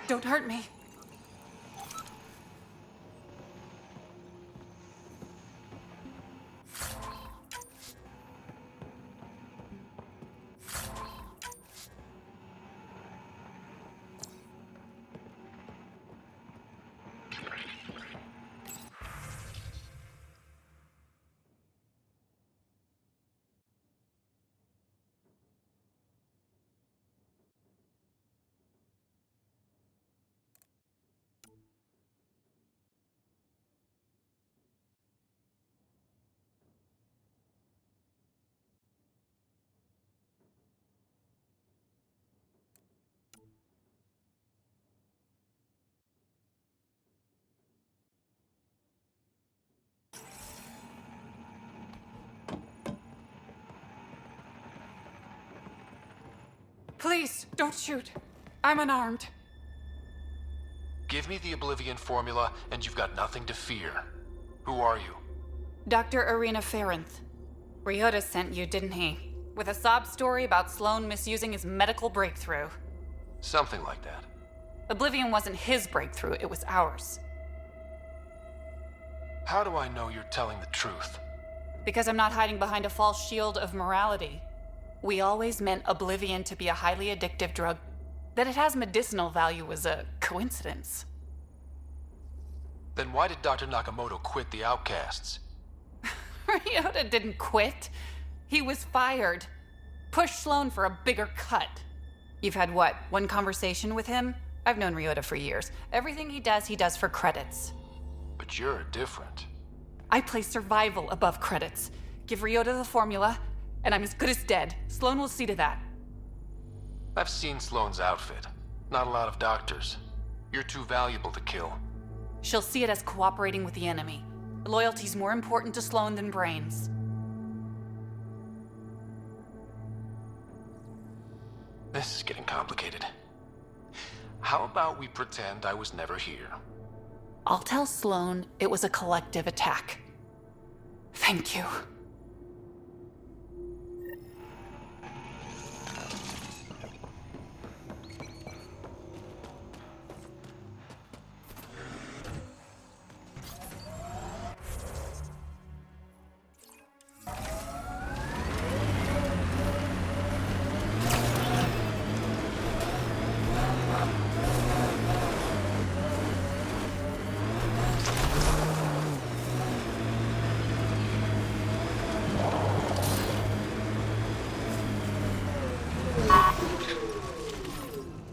Don't hurt me. Please, don't shoot. I'm unarmed.
Give me the Oblivion formula, and you've got nothing to fear. Who are you?
Dr. Arena Ferenth. Ryota sent you, didn't he? With a sob story about Sloan misusing his medical breakthrough.
Something like that.
Oblivion wasn't his breakthrough, it was ours.
How do I know you're telling the truth?
Because I'm not hiding behind a false shield of morality. We always meant Oblivion to be a highly addictive drug. That it has medicinal value was a coincidence.
Then why did Dr. Nakamoto quit the Outcasts?
Ryota didn't quit. He was fired. Pushed Sloan for a bigger cut. You've had what, one conversation with him? I've known Ryota for years. Everything he does for credits.
But you're different.
I place survival above credits. Give Ryota the formula, and I'm as good as dead. Sloan will see to that.
I've seen Sloan's outfit. Not a lot of doctors. You're too valuable to kill.
She'll see it as cooperating with the enemy. Loyalty's more important to Sloan than brains.
This is getting complicated. How about we pretend I was never here?
I'll tell Sloan it was a collective attack. Thank you.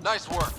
Nice work.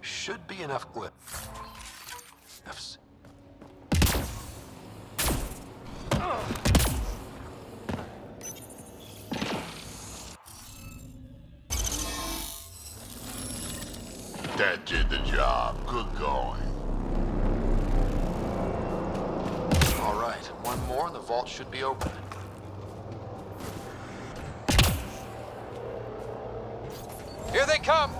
Should be enough glyphs.
That did the job. Good going.
All right, one more and the vault should be open. Here they come!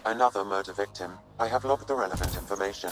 Another murder victim. I have logged the relevant information.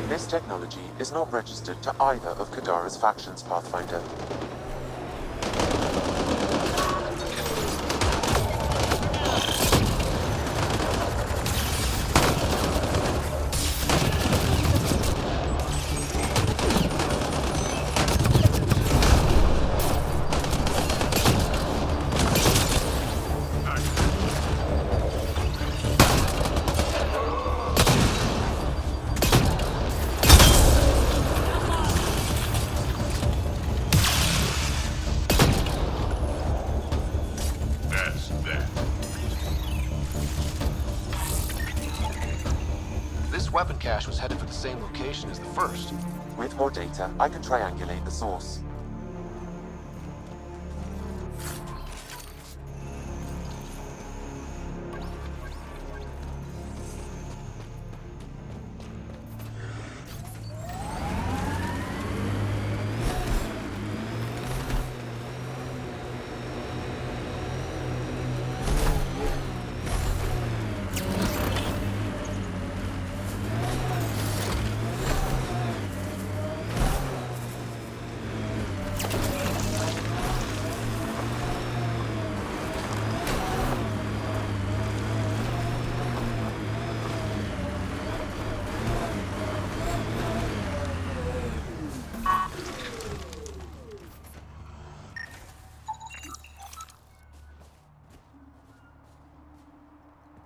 This technology is not registered to either of Kadara's factions, Pathfinder.
That's that.
This weapon cache was headed for the same location as the first.
With more data, I can triangulate the source.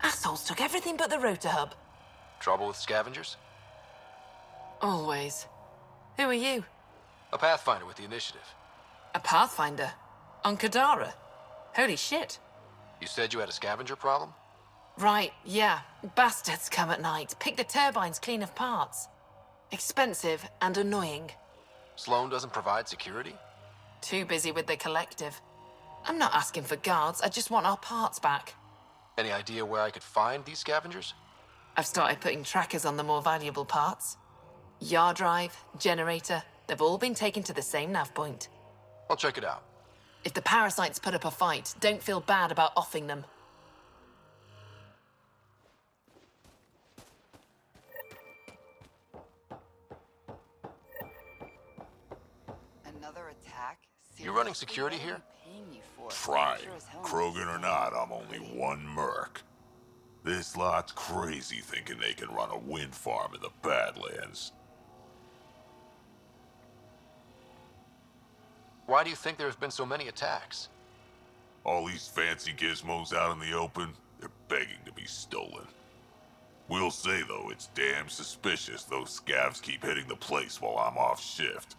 Assholes took everything but the rotor hub.
Trouble with scavengers?
Always. Who are you?
A Pathfinder with the initiative.
A Pathfinder? On Kadara? Holy shit.
You said you had a scavenger problem?
Right, yeah. Bastards come at night, pick the turbines clean of parts. Expensive and annoying.
Sloan doesn't provide security?
Too busy with the collective. I'm not asking for guards, I just want our parts back.
Any idea where I could find these scavengers?
I've started putting trackers on the more valuable parts. Yard drive, generator, they've all been taken to the same nav point.
I'll check it out.
If the parasites put up a fight, don't feel bad about offing them.
Another attack?
You running security here?
Trying. Krogan or not, I'm only one merc. This lot's crazy thinking they can run a wind farm in the Badlands.
Why do you think there have been so many attacks?
All these fancy gizmos out in the open, they're begging to be stolen. We'll say, though, it's damn suspicious those scavs keep hitting the place while I'm off shift.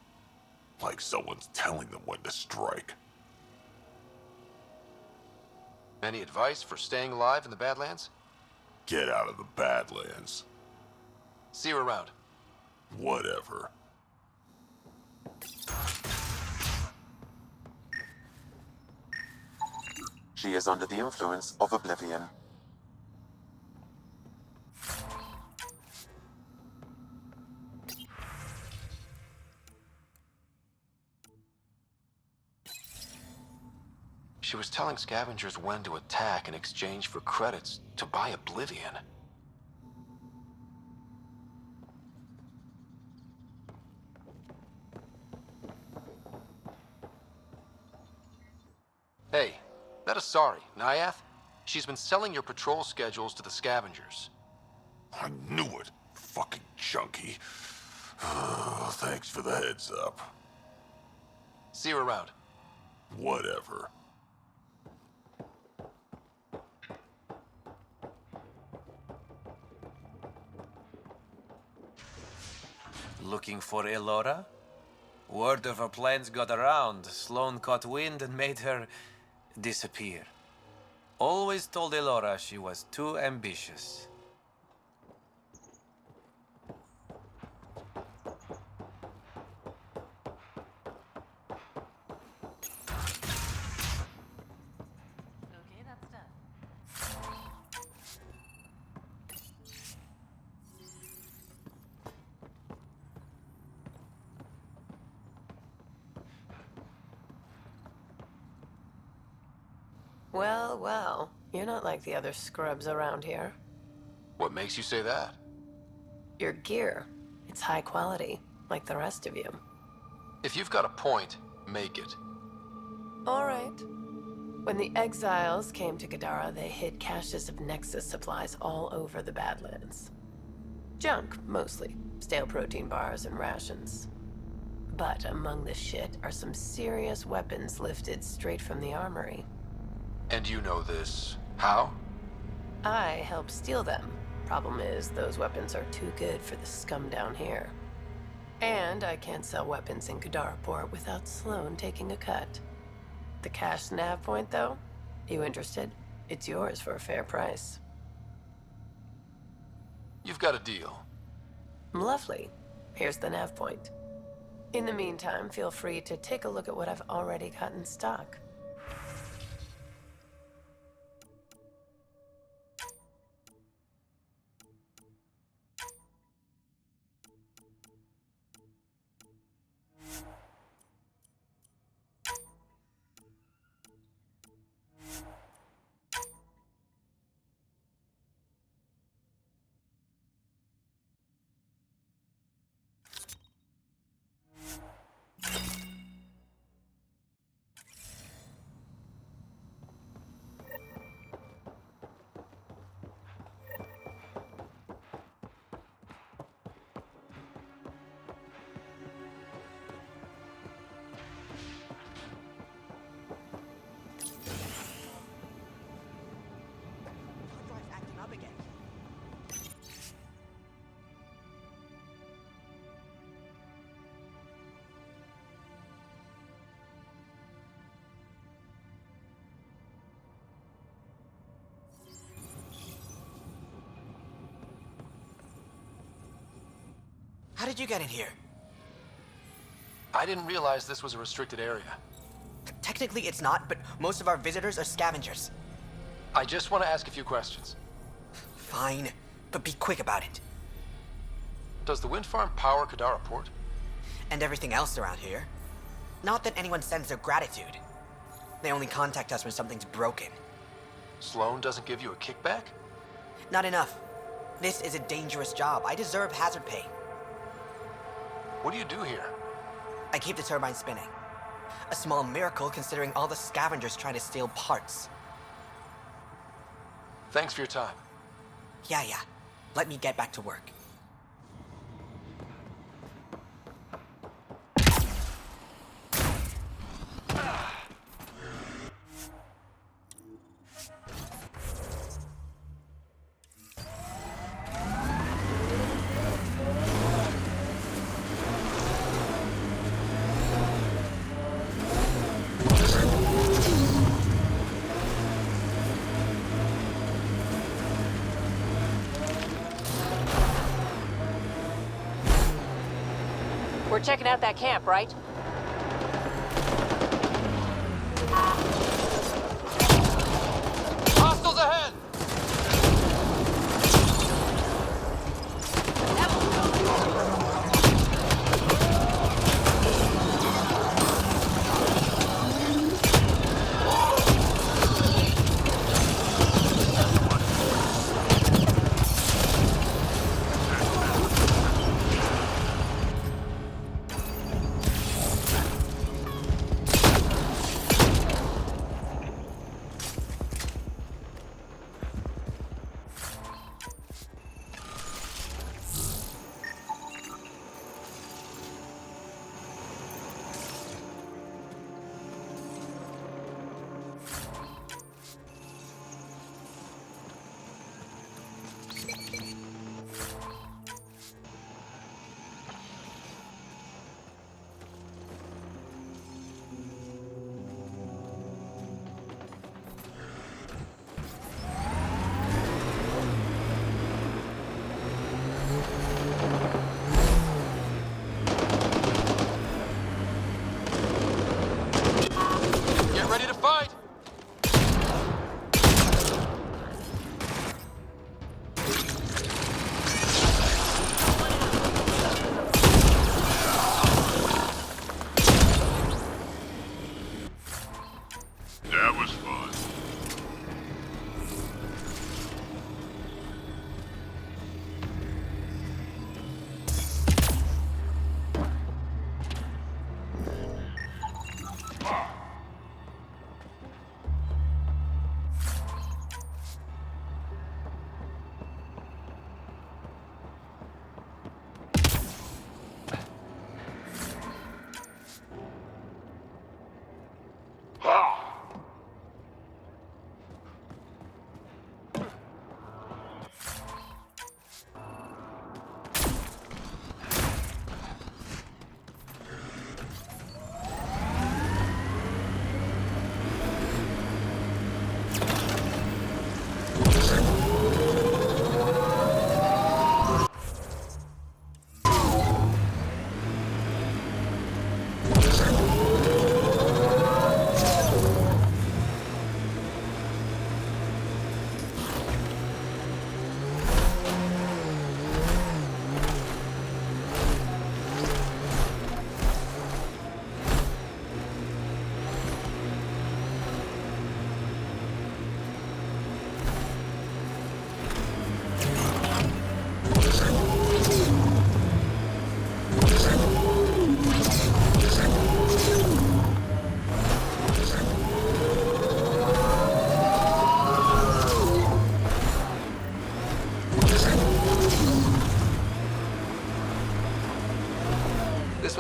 Like someone's telling them when to strike.
Any advice for staying alive in the Badlands?
Get out of the Badlands.
See you around.
Whatever.
She is under the influence of oblivion.
She was telling scavengers when to attack in exchange for credits to buy Oblivion. Hey, that is sorry, Nyath. She's been selling your patrol schedules to the scavengers.
I knew it. Fucking junkie. Thanks for the heads up.
See you around.
Whatever.
Looking for Elora? Word of her plans got around. Sloan caught wind and made her disappear. Always told Elora she was too ambitious.
Okay, that's done.
Well, well. You're not like the other scrubs around here.
What makes you say that?
Your gear. It's high quality, like the rest of you.
If you've got a point, make it.
All right. When the exiles came to Kadara, they hid caches of Nexus supplies all over the Badlands. Junk, mostly. Stale protein bars and rations. But among the shit are some serious weapons lifted straight from the armory.
And you know this. How?
I helped steal them. Problem is, those weapons are too good for the scum down here. And I can't sell weapons in Kadara Port without Sloan taking a cut. The cash nav point, though? You interested? It's yours for a fair price.
You've got a deal.
Lovely. Here's the nav point. In the meantime, feel free to take a look at what I've already got in stock.
How did you get in here?
I didn't realize this was a restricted area.
Technically it's not, but most of our visitors are scavengers.
I just want to ask a few questions.
Fine, but be quick about it.
Does the wind farm power Kadara Port?
And everything else around here. Not that anyone sends their gratitude. They only contact us when something's broken.
Sloan doesn't give you a kickback?
Not enough. This is a dangerous job. I deserve hazard pay.
What do you do here?
I keep the turbine spinning. A small miracle considering all the scavengers trying to steal parts.
Thanks for your time.
Yeah. Let me get back to work.
We're checking out that camp, right?
Hostiles ahead!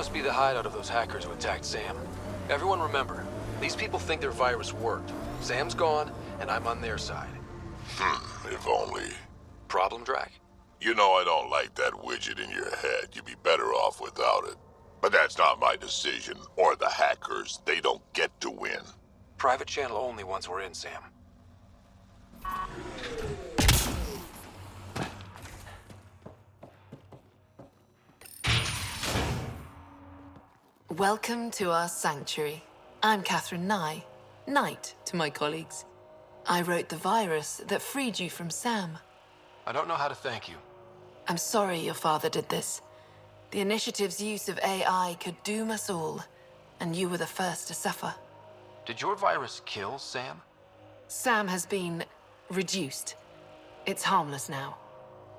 must be the hideout of those hackers who attacked Sam. Everyone remember, these people think their virus worked. Sam's gone, and I'm on their side.
If only.
Problem, Drac?
You know I don't like that widget in your head. You'd be better off without it. But that's not my decision, or the hackers. They don't get to win.
Private channel only once we're in, Sam.
Welcome to our sanctuary. I'm Catherine Nye, Knight to my colleagues. I wrote the virus that freed you from Sam.
I don't know how to thank you.
I'm sorry your father did this. The Initiative's use of AI could doom us all, and you were the first to suffer.
Did your virus kill Sam?
Sam has been reduced. It's harmless now.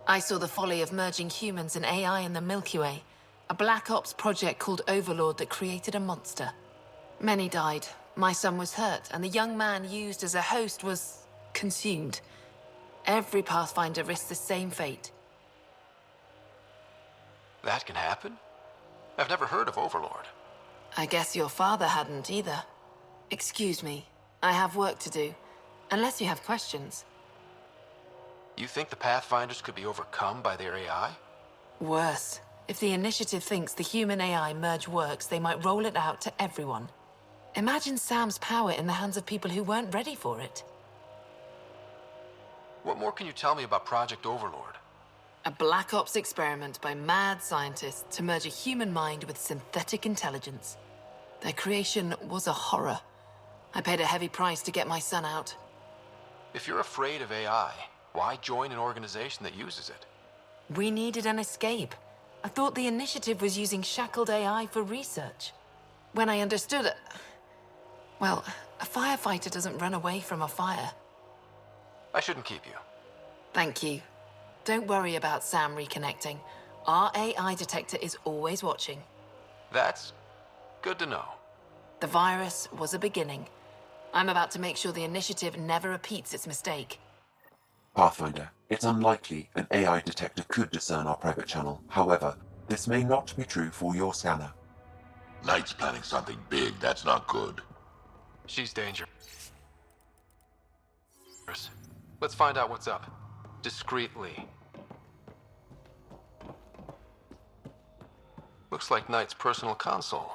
I saw the folly of merging humans and AI in the Milky Way, a Black Ops project called Overlord that created a monster. Many died. My son was hurt, and the young man used as a host was consumed. Every Pathfinder risks the same fate.
That can happen? I've never heard of Overlord.
I guess your father hadn't either. Excuse me, I have work to do. Unless you have questions.
You think the Pathfinders could be overcome by their AI?
Worse. If the Initiative thinks the human-AI merge works, they might roll it out to everyone. Imagine Sam's power in the hands of people who weren't ready for it.
What more can you tell me about Project Overlord?
A Black Ops experiment by mad scientists to merge a human mind with synthetic intelligence. Their creation was a horror. I paid a heavy price to get my son out.
If you're afraid of AI, why join an organization that uses it?
We needed an escape. I thought the Initiative was using shackled AI for research. When I understood it... Well, a firefighter doesn't run away from a fire.
I shouldn't keep you.
Thank you. Don't worry about Sam reconnecting. Our AI detector is always watching.
That's good to know.
The virus was a beginning. I'm about to make sure the Initiative never repeats its mistake.
Pathfinder, it's unlikely an AI detector could discern our private channel. However, this may not be true for your scanner.
Knight's planning something big. That's not good.
She's dangerous. Let's find out what's up. Discreetly. Looks like Knight's personal console.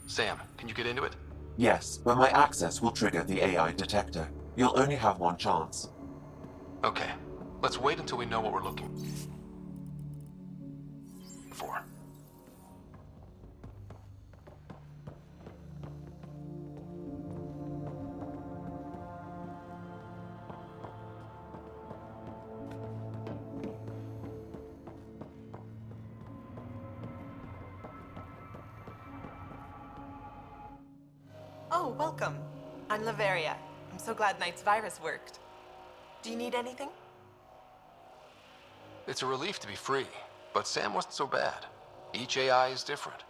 Sam, can you get into it?
Yes, but my access will trigger the AI detector. You'll only have one chance.
Okay, let's wait until we know what we're looking for.
Oh, welcome. I'm Laveria. I'm so glad Knight's virus worked. Do you need anything?
It's a relief to be free, but Sam wasn't so bad. Each AI is different.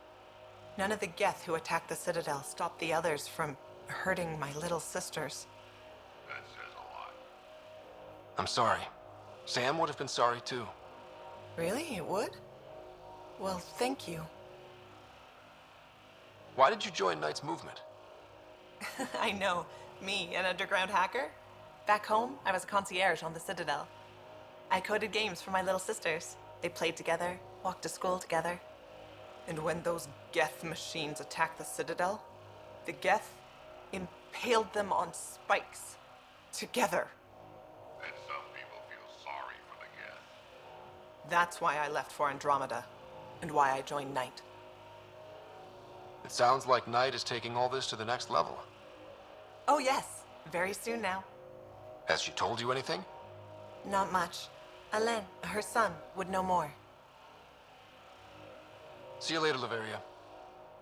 None of the Geth who attacked the Citadel stopped the others from hurting my little sisters.
That says a lot.
I'm sorry. Sam would have been sorry too.
Really? It would? Well, thank you.
Why did you join Knight's movement?
I know. Me, an underground hacker? Back home, I was a concierge on the Citadel. I coded games for my little sisters. They played together, walked to school together. And when those Geth machines attacked the Citadel, the Geth impaled them on spikes. Together.
And some people feel sorry for the Geth.
That's why I left for Andromeda, and why I joined Knight.
It sounds like Knight is taking all this to the next level.
Oh yes, very soon now.
Has she told you anything?
Not much. Alain, her son, would know more.
See you later, Laveria.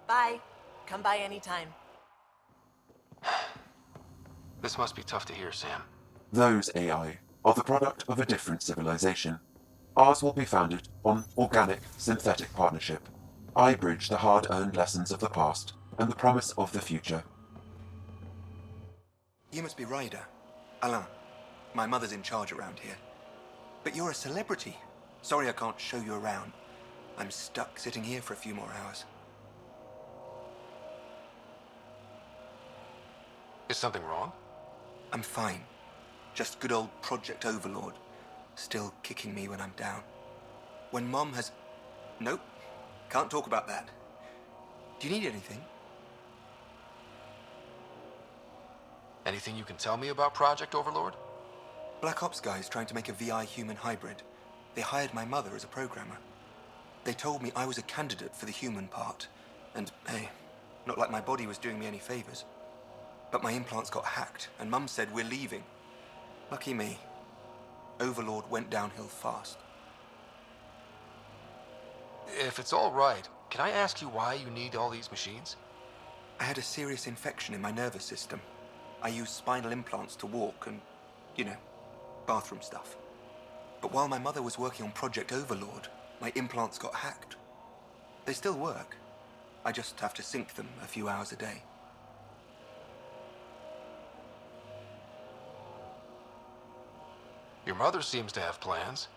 Bye. Come by anytime.
This must be tough to hear, Sam.
Those AI are the product of a different civilization. Ours will be founded on organic, synthetic partnership. I bridge the hard-earned lessons of the past and the promise of the future.
You must be Ryder. Alain. My mother's in charge around here. But you're a celebrity. Sorry I can't show you around. I'm stuck sitting here for a few more hours.
Is something wrong?
I'm fine. Just good old Project Overlord. Still kicking me when I'm down. When Mom has... Nope. Can't talk about that. Do you need anything?
Anything you can tell me about Project Overlord?
Black Ops guys trying to make a VI human hybrid. They hired my mother as a programmer. They told me I was a candidate for the human part. And, hey, not like my body was doing me any favors. But my implants got hacked, and Mum said we're leaving. Lucky me. Overlord went downhill fast.
If it's all right, can I ask you why you need all these machines?
I had a serious infection in my nervous system. I used spinal implants to walk and, you know, bathroom stuff. But while my mother was working on Project Overlord, my implants got hacked. They still work. I just have to sync them a few hours a day.
Your mother seems to have plans.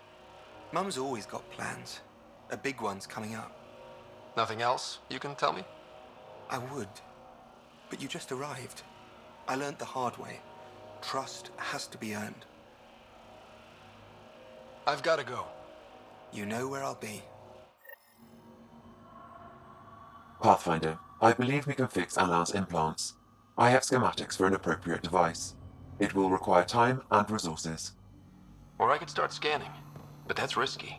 Mum's always got plans. A big one's coming up.
Nothing else you can tell me?
I would. But you just arrived. I learned the hard way. Trust has to be earned.
I've got to go.
You know where I'll be.
Pathfinder, I believe we can fix Alain's implants. I have schematics for an appropriate device. It will require time and resources.
Or I could start scanning, but that's risky.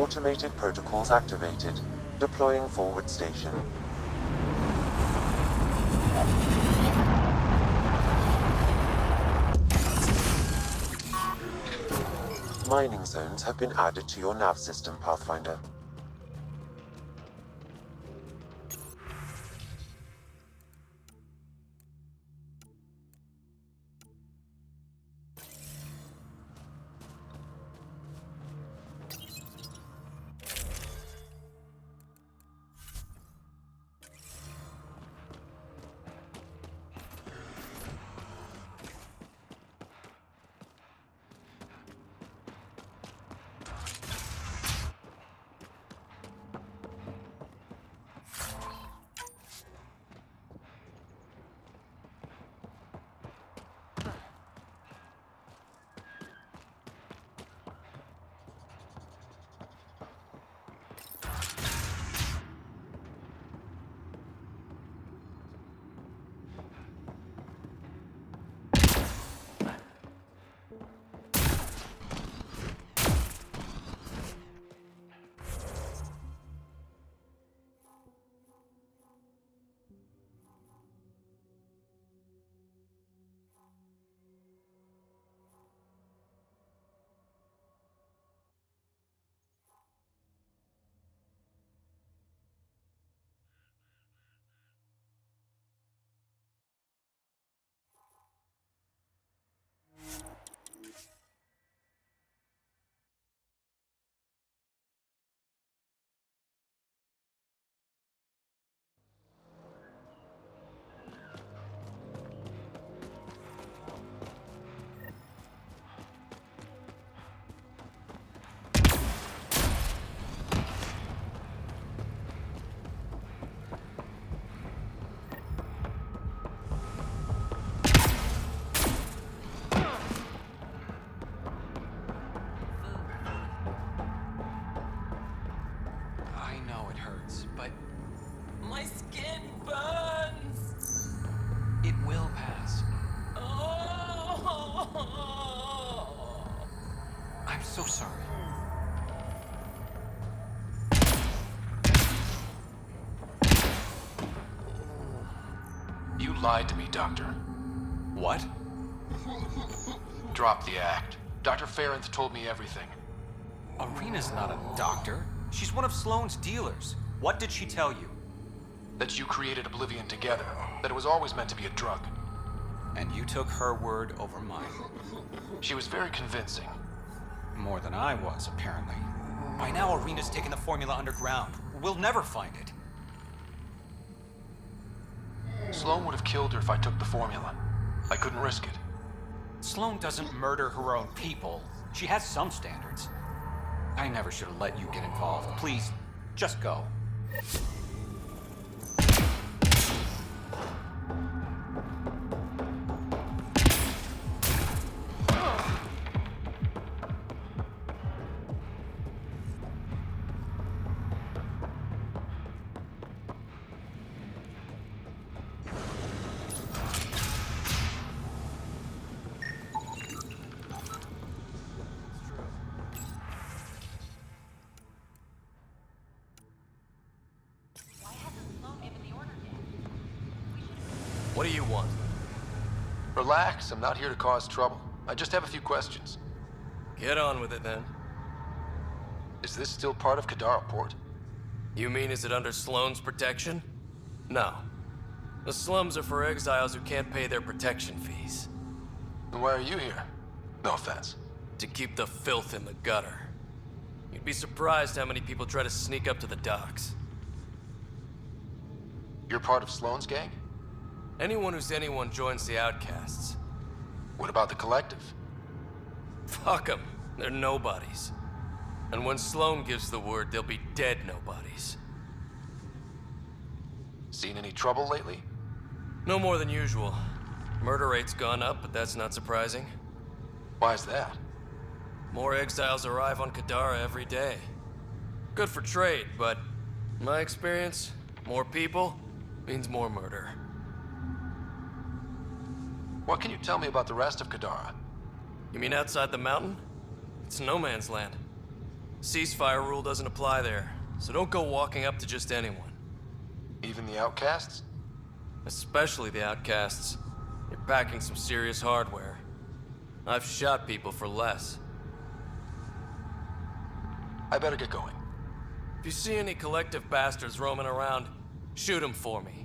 Automated protocols activated. Deploying forward station. Mining zones have been added to your nav system, Pathfinder.
My skin burns.
It will pass.
Oh.
I'm so sorry.
You lied to me, Doctor.
What?
Drop the act. Dr. Ferenth told me everything.
Arena's not a doctor. She's one of Sloane's dealers. What did she tell you?
That you created Oblivion together. That it was always meant to be a drug.
And you took her word over mine.
She was very convincing.
More than I was, apparently. By now, Arena's taken the formula underground. We'll never find it.
Sloane would have killed her if I took the formula. I couldn't risk it.
Sloane doesn't murder her own people. She has some standards. I never should have let you get involved. Please, just go.
What do you want?
Relax, I'm not here to cause trouble. I just have a few questions.
Get on with it then.
Is this still part of Kadara Port?
You mean is it under Sloane's protection? No. The slums are for exiles who can't pay their protection fees.
Then why are you here? No offense.
To keep the filth in the gutter. You'd be surprised how many people try to sneak up to the docks.
You're part of Sloane's gang?
Anyone who's anyone joins the outcasts.
What about the collective?
Fuck them. They're nobodies. And when Sloane gives the word, they'll be dead nobodies.
Seen any trouble lately?
No more than usual. Murder rate's gone up, but that's not surprising.
Why's that?
More exiles arrive on Kadara every day. Good for trade, but in my experience, more people means more murder.
What can you tell me about the rest of Kadara?
You mean outside the mountain? It's no man's land. Ceasefire rule doesn't apply there, so don't go walking up to just anyone.
Even the outcasts?
Especially the outcasts. You're packing some serious hardware. I've shot people for less.
I better get going.
If you see any collective bastards roaming around, shoot them for me.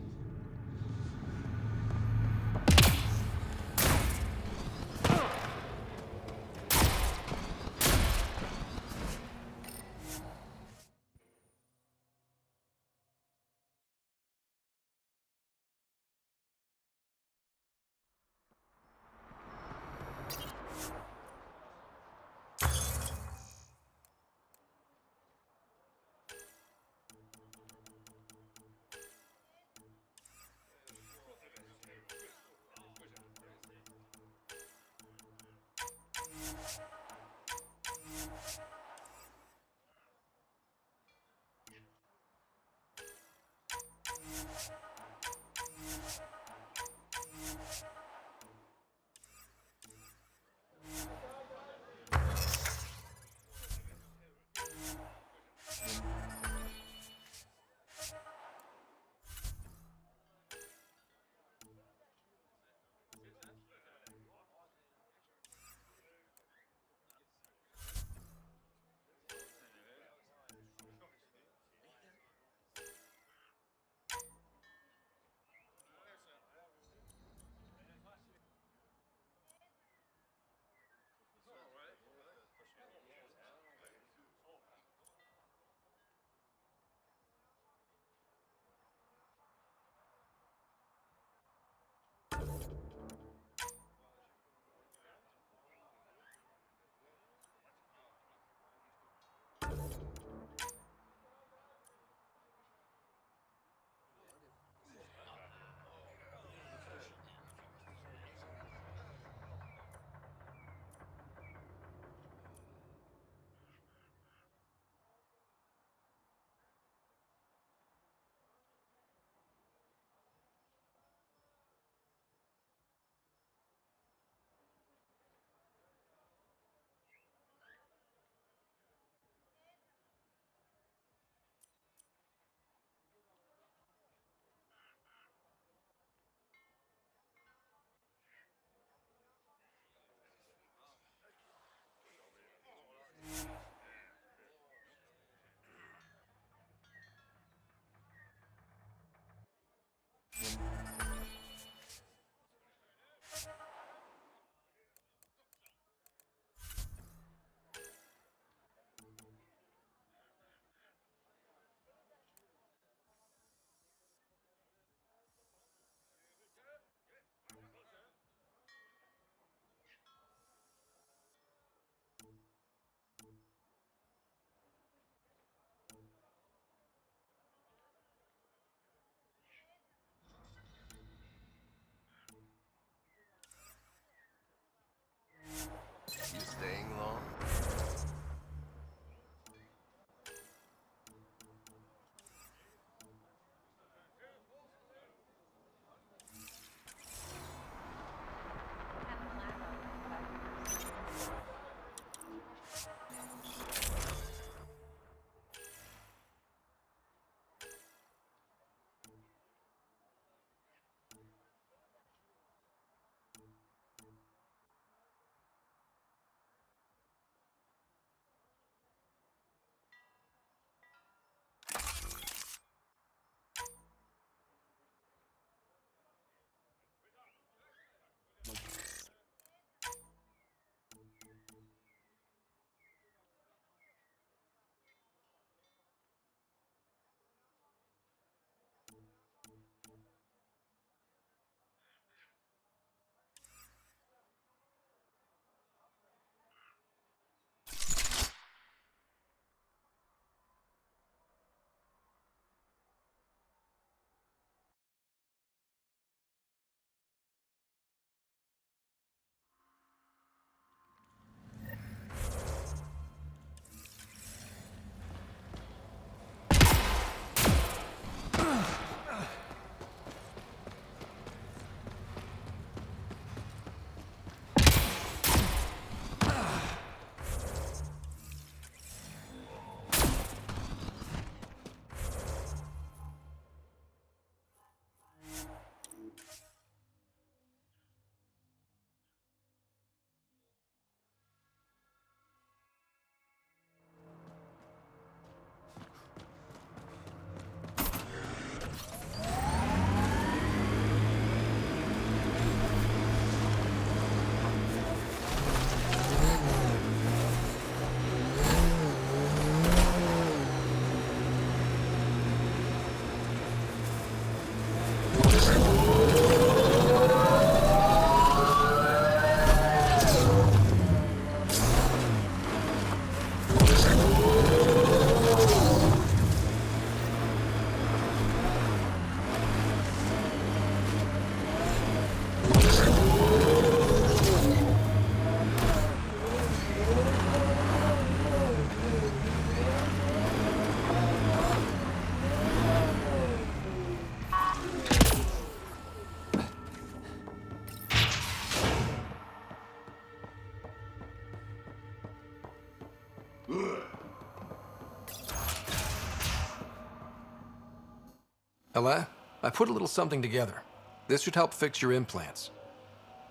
Ella, I put a little something together. This should help fix your implants.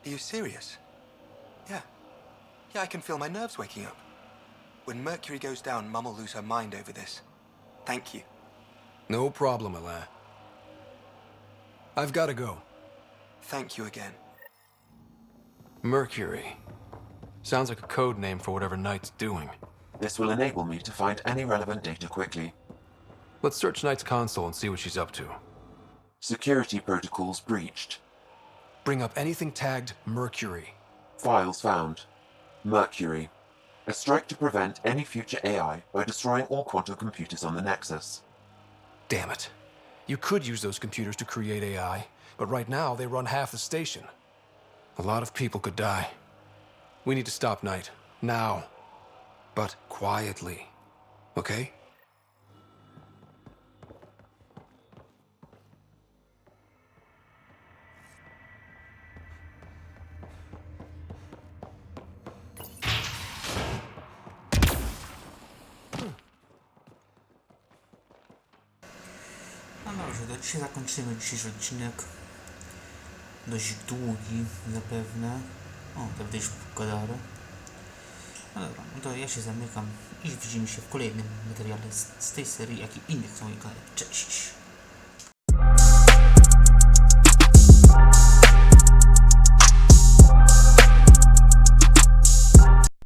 Are you serious? Yeah. Yeah, I can feel my nerves waking up. When Mercury goes down, Mum will lose her mind over this. Thank you.
No problem, Ella. I've got to go.
Thank you again.
Mercury. Sounds like a code name for whatever Knight's doing.
This will enable me to find any relevant data quickly.
Let's search Knight's console and see what she's up to.
Security protocols breached.
Bring up anything tagged Mercury.
Files found. Mercury. A strike to prevent any future AI by destroying all quantum computers on the Nexus.
Damn it. You could use those computers to create AI, but right now they run half the station. A lot of people could die. We need to stop Knight. Now. But quietly. Okay?
No dobrze, to dzisiaj zakończymy dzisiejszy odcinek. Dość długi zapewne. O, to widać Kadara. No dobra, no to ja się zamykam i widzimy się w kolejnym materiale z tej serii, jak i innych, co moi Cześć!